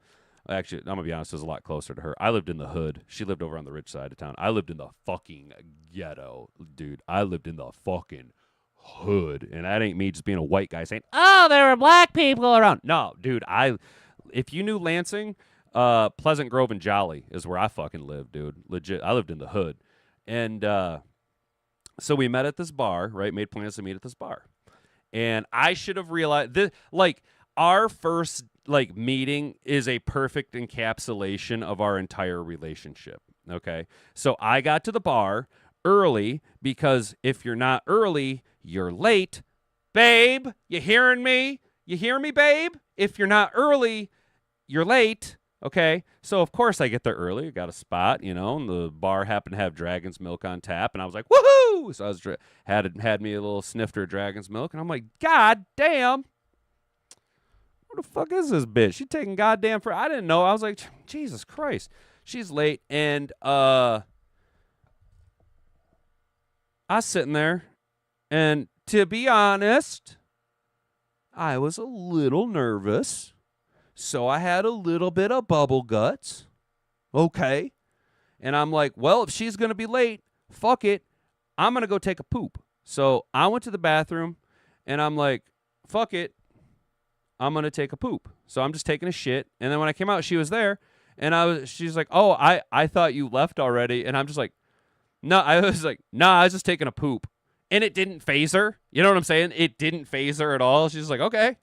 Actually, I'm going to be honest, it was a lot closer to her. I lived in the hood. She lived over on the rich side of town. I lived in the fucking ghetto, dude. I lived in the fucking hood. And that ain't me just being a white guy saying, oh, there are black people around. No, dude, if you knew Lansing, Pleasant Grove and Jolly is where I fucking lived, dude. Legit. I lived in the hood. And so we met at this bar, right? Made plans to meet at this bar. And I should have realized this, like, our first like meeting is a perfect encapsulation of our entire relationship. Okay. So I got to the bar early because if you're not early, you're late. Babe, you hearing me? You hear me, babe? If you're not early, you're late. Okay, so of course I get there early. I got a spot, you know, and the bar happened to have Dragon's Milk on tap, and I was like, woohoo! So I was had me a little snifter of Dragon's Milk, and I'm like, God damn, what the fuck is this bitch? She taking goddamn for? I didn't know. I was like, Jesus Christ, she's late, and I was sitting there, and to be honest, I was a little nervous. So I had a little bit of bubble guts. Okay. And I'm like, well, if she's going to be late, fuck it. I'm going to go take a poop. So I went to the bathroom and I'm like, fuck it. I'm going to take a poop. So I'm just taking a shit. And then when I came out, she was there. And she's like, oh, I thought you left already. And I'm just like, no, I was just taking a poop. And it didn't phase her. You know what I'm saying? It didn't phase her at all. She's like, okay.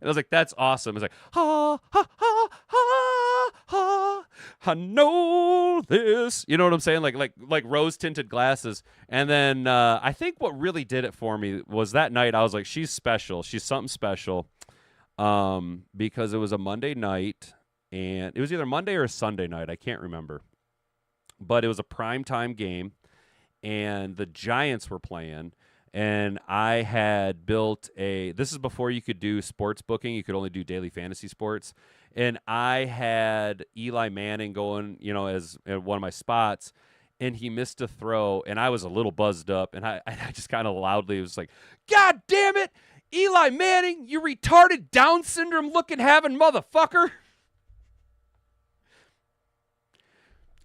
And I was like, that's awesome. It's like, ha, ha, ha, ha, ha, I know this. You know what I'm saying? Like rose-tinted glasses. And then I think what really did it for me was that night I was like, she's special. She's something special because it was a Monday night. And it was either Monday or a Sunday night. I can't remember. But it was a primetime game. And the Giants were playing. And I had built this is before you could do sports booking. You could only do daily fantasy sports. And I had Eli Manning going, as one of my spots, and he missed a throw, and I was a little buzzed up, and I just kind of loudly was like, God damn it, Eli Manning, you retarded Down syndrome looking having motherfucker.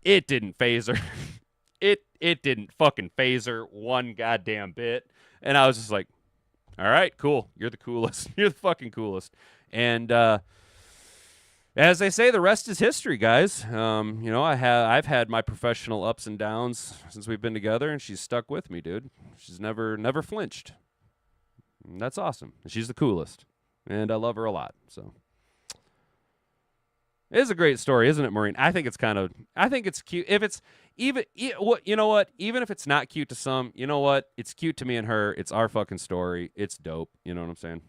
It didn't phase her. It didn't fucking phase her one goddamn bit. And I was just like, all right, cool. You're the coolest. You're the fucking coolest. And as they say, the rest is history, guys. I've had my professional ups and downs since we've been together, and she's stuck with me, dude. She's never flinched. And that's awesome. She's the coolest, and I love her a lot. So it is a great story, isn't it, Maureen? I think it's cute. If it's even if it's not cute to some, you know what? It's cute to me and her. It's our fucking story. It's dope. You know what I'm saying?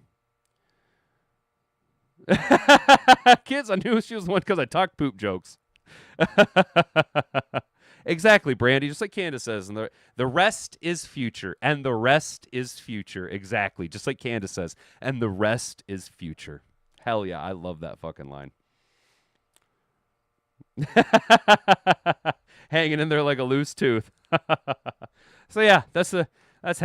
Kids, I knew she was the one because I talked poop jokes. Exactly, Brandy. Just like Candace says, and the rest is future, and the rest is future. Exactly, just like Candace says, and the rest is future. Hell yeah, I love that fucking line. Hanging in there like a loose tooth. So yeah, that's Hat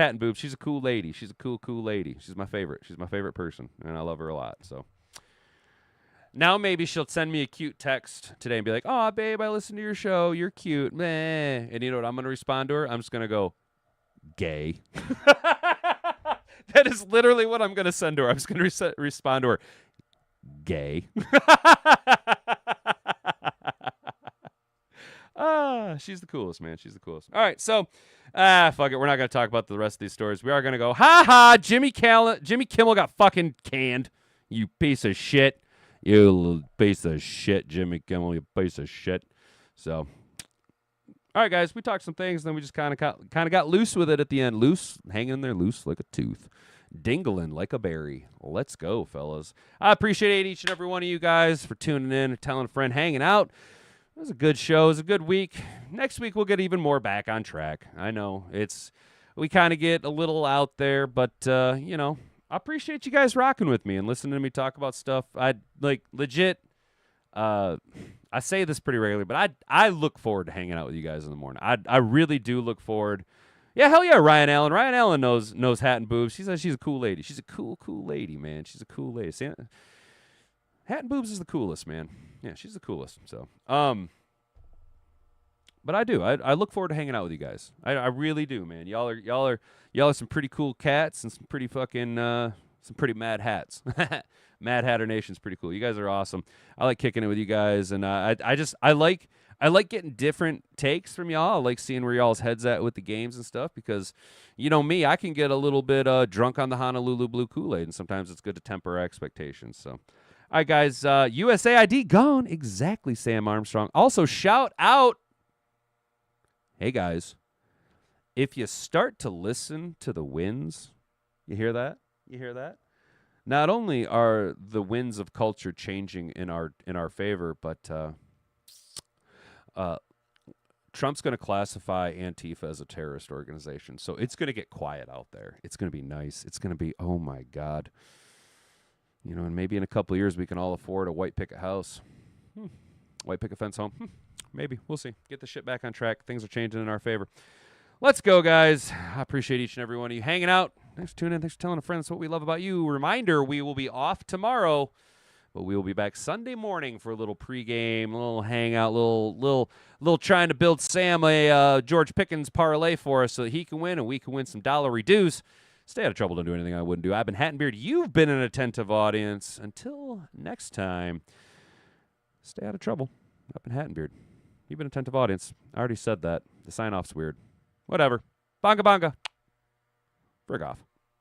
and Boob. She's a cool lady. She's a cool lady. She's my favorite. She's my favorite person, and I love her a lot. So. Now maybe she'll send me a cute text today and be like, oh, babe, I listened to your show. You're cute. Meh. And you know what I'm going to respond to her? I'm just going to go, gay. That is literally what I'm going to send to her. I'm just going to respond to her, gay. She's the coolest, man. She's the coolest. All right, so, fuck it. We're not going to talk about the rest of these stories. We are going to go, ha, Jimmy Kimmel got fucking canned, you piece of shit. You little piece of shit, Jimmy Kimmel, you piece of shit. So, all right, guys, we talked some things, and then we just kind of got loose with it at the end. Loose, hanging in there loose like a tooth. Dingling like a berry. Let's go, fellas. I appreciate each and every one of you guys for tuning in, telling a friend, hanging out. It was a good show. It was a good week. Next week, we'll get even more back on track. I know, we kind of get a little out there, but, I appreciate you guys rocking with me and listening to me talk about stuff. I legit. I say this pretty regularly, but I look forward to hanging out with you guys in the morning. I really do look forward. Yeah, hell yeah, Ryan Allen. Ryan Allen knows Hat and Boobs. She says she's a cool lady. She's a cool lady, man. She's a cool lady. See, Hat and Boobs is the coolest, man. Yeah, she's the coolest. So, but I do. I look forward to hanging out with you guys. I really do, man. Y'all are some pretty cool cats and some pretty fucking some pretty mad hats. Mad Hatter Nation's pretty cool. You guys are awesome. I like kicking it with you guys, and I like getting different takes from y'all. I like seeing where y'all's heads at with the games and stuff because, me, I can get a little bit drunk on the Honolulu Blue Kool-Aid, and sometimes it's good to temper our expectations. So, all right, guys, USAID gone. Exactly, Sam Armstrong. Also, shout out. Hey, guys, if you start to listen to the winds, you hear that? You hear that? Not only are the winds of culture changing in our favor, but Trump's going to classify Antifa as a terrorist organization. So it's going to get quiet out there. It's going to be nice. It's going to be, oh, my God. And maybe in a couple of years we can all afford a white picket house. White picket fence home. Maybe. We'll see. Get the shit back on track. Things are changing in our favor. Let's go, guys. I appreciate each and every one of you hanging out. Thanks for tuning in. Thanks for telling a friend. That's what we love about you. Reminder, we will be off tomorrow, but we will be back Sunday morning for a little pregame, a little hangout, little trying to build Sam a George Pickens parlay for us so that he can win and we can win some dollar reduce. Stay out of trouble. Don't do anything I wouldn't do. I've been Hat and Beard. You've been an attentive audience. Until next time, stay out of trouble. I've been Hat and Beard. You've been an attentive audience. I already said that. The sign-off's weird. Whatever. Bonga bonga. Frig off.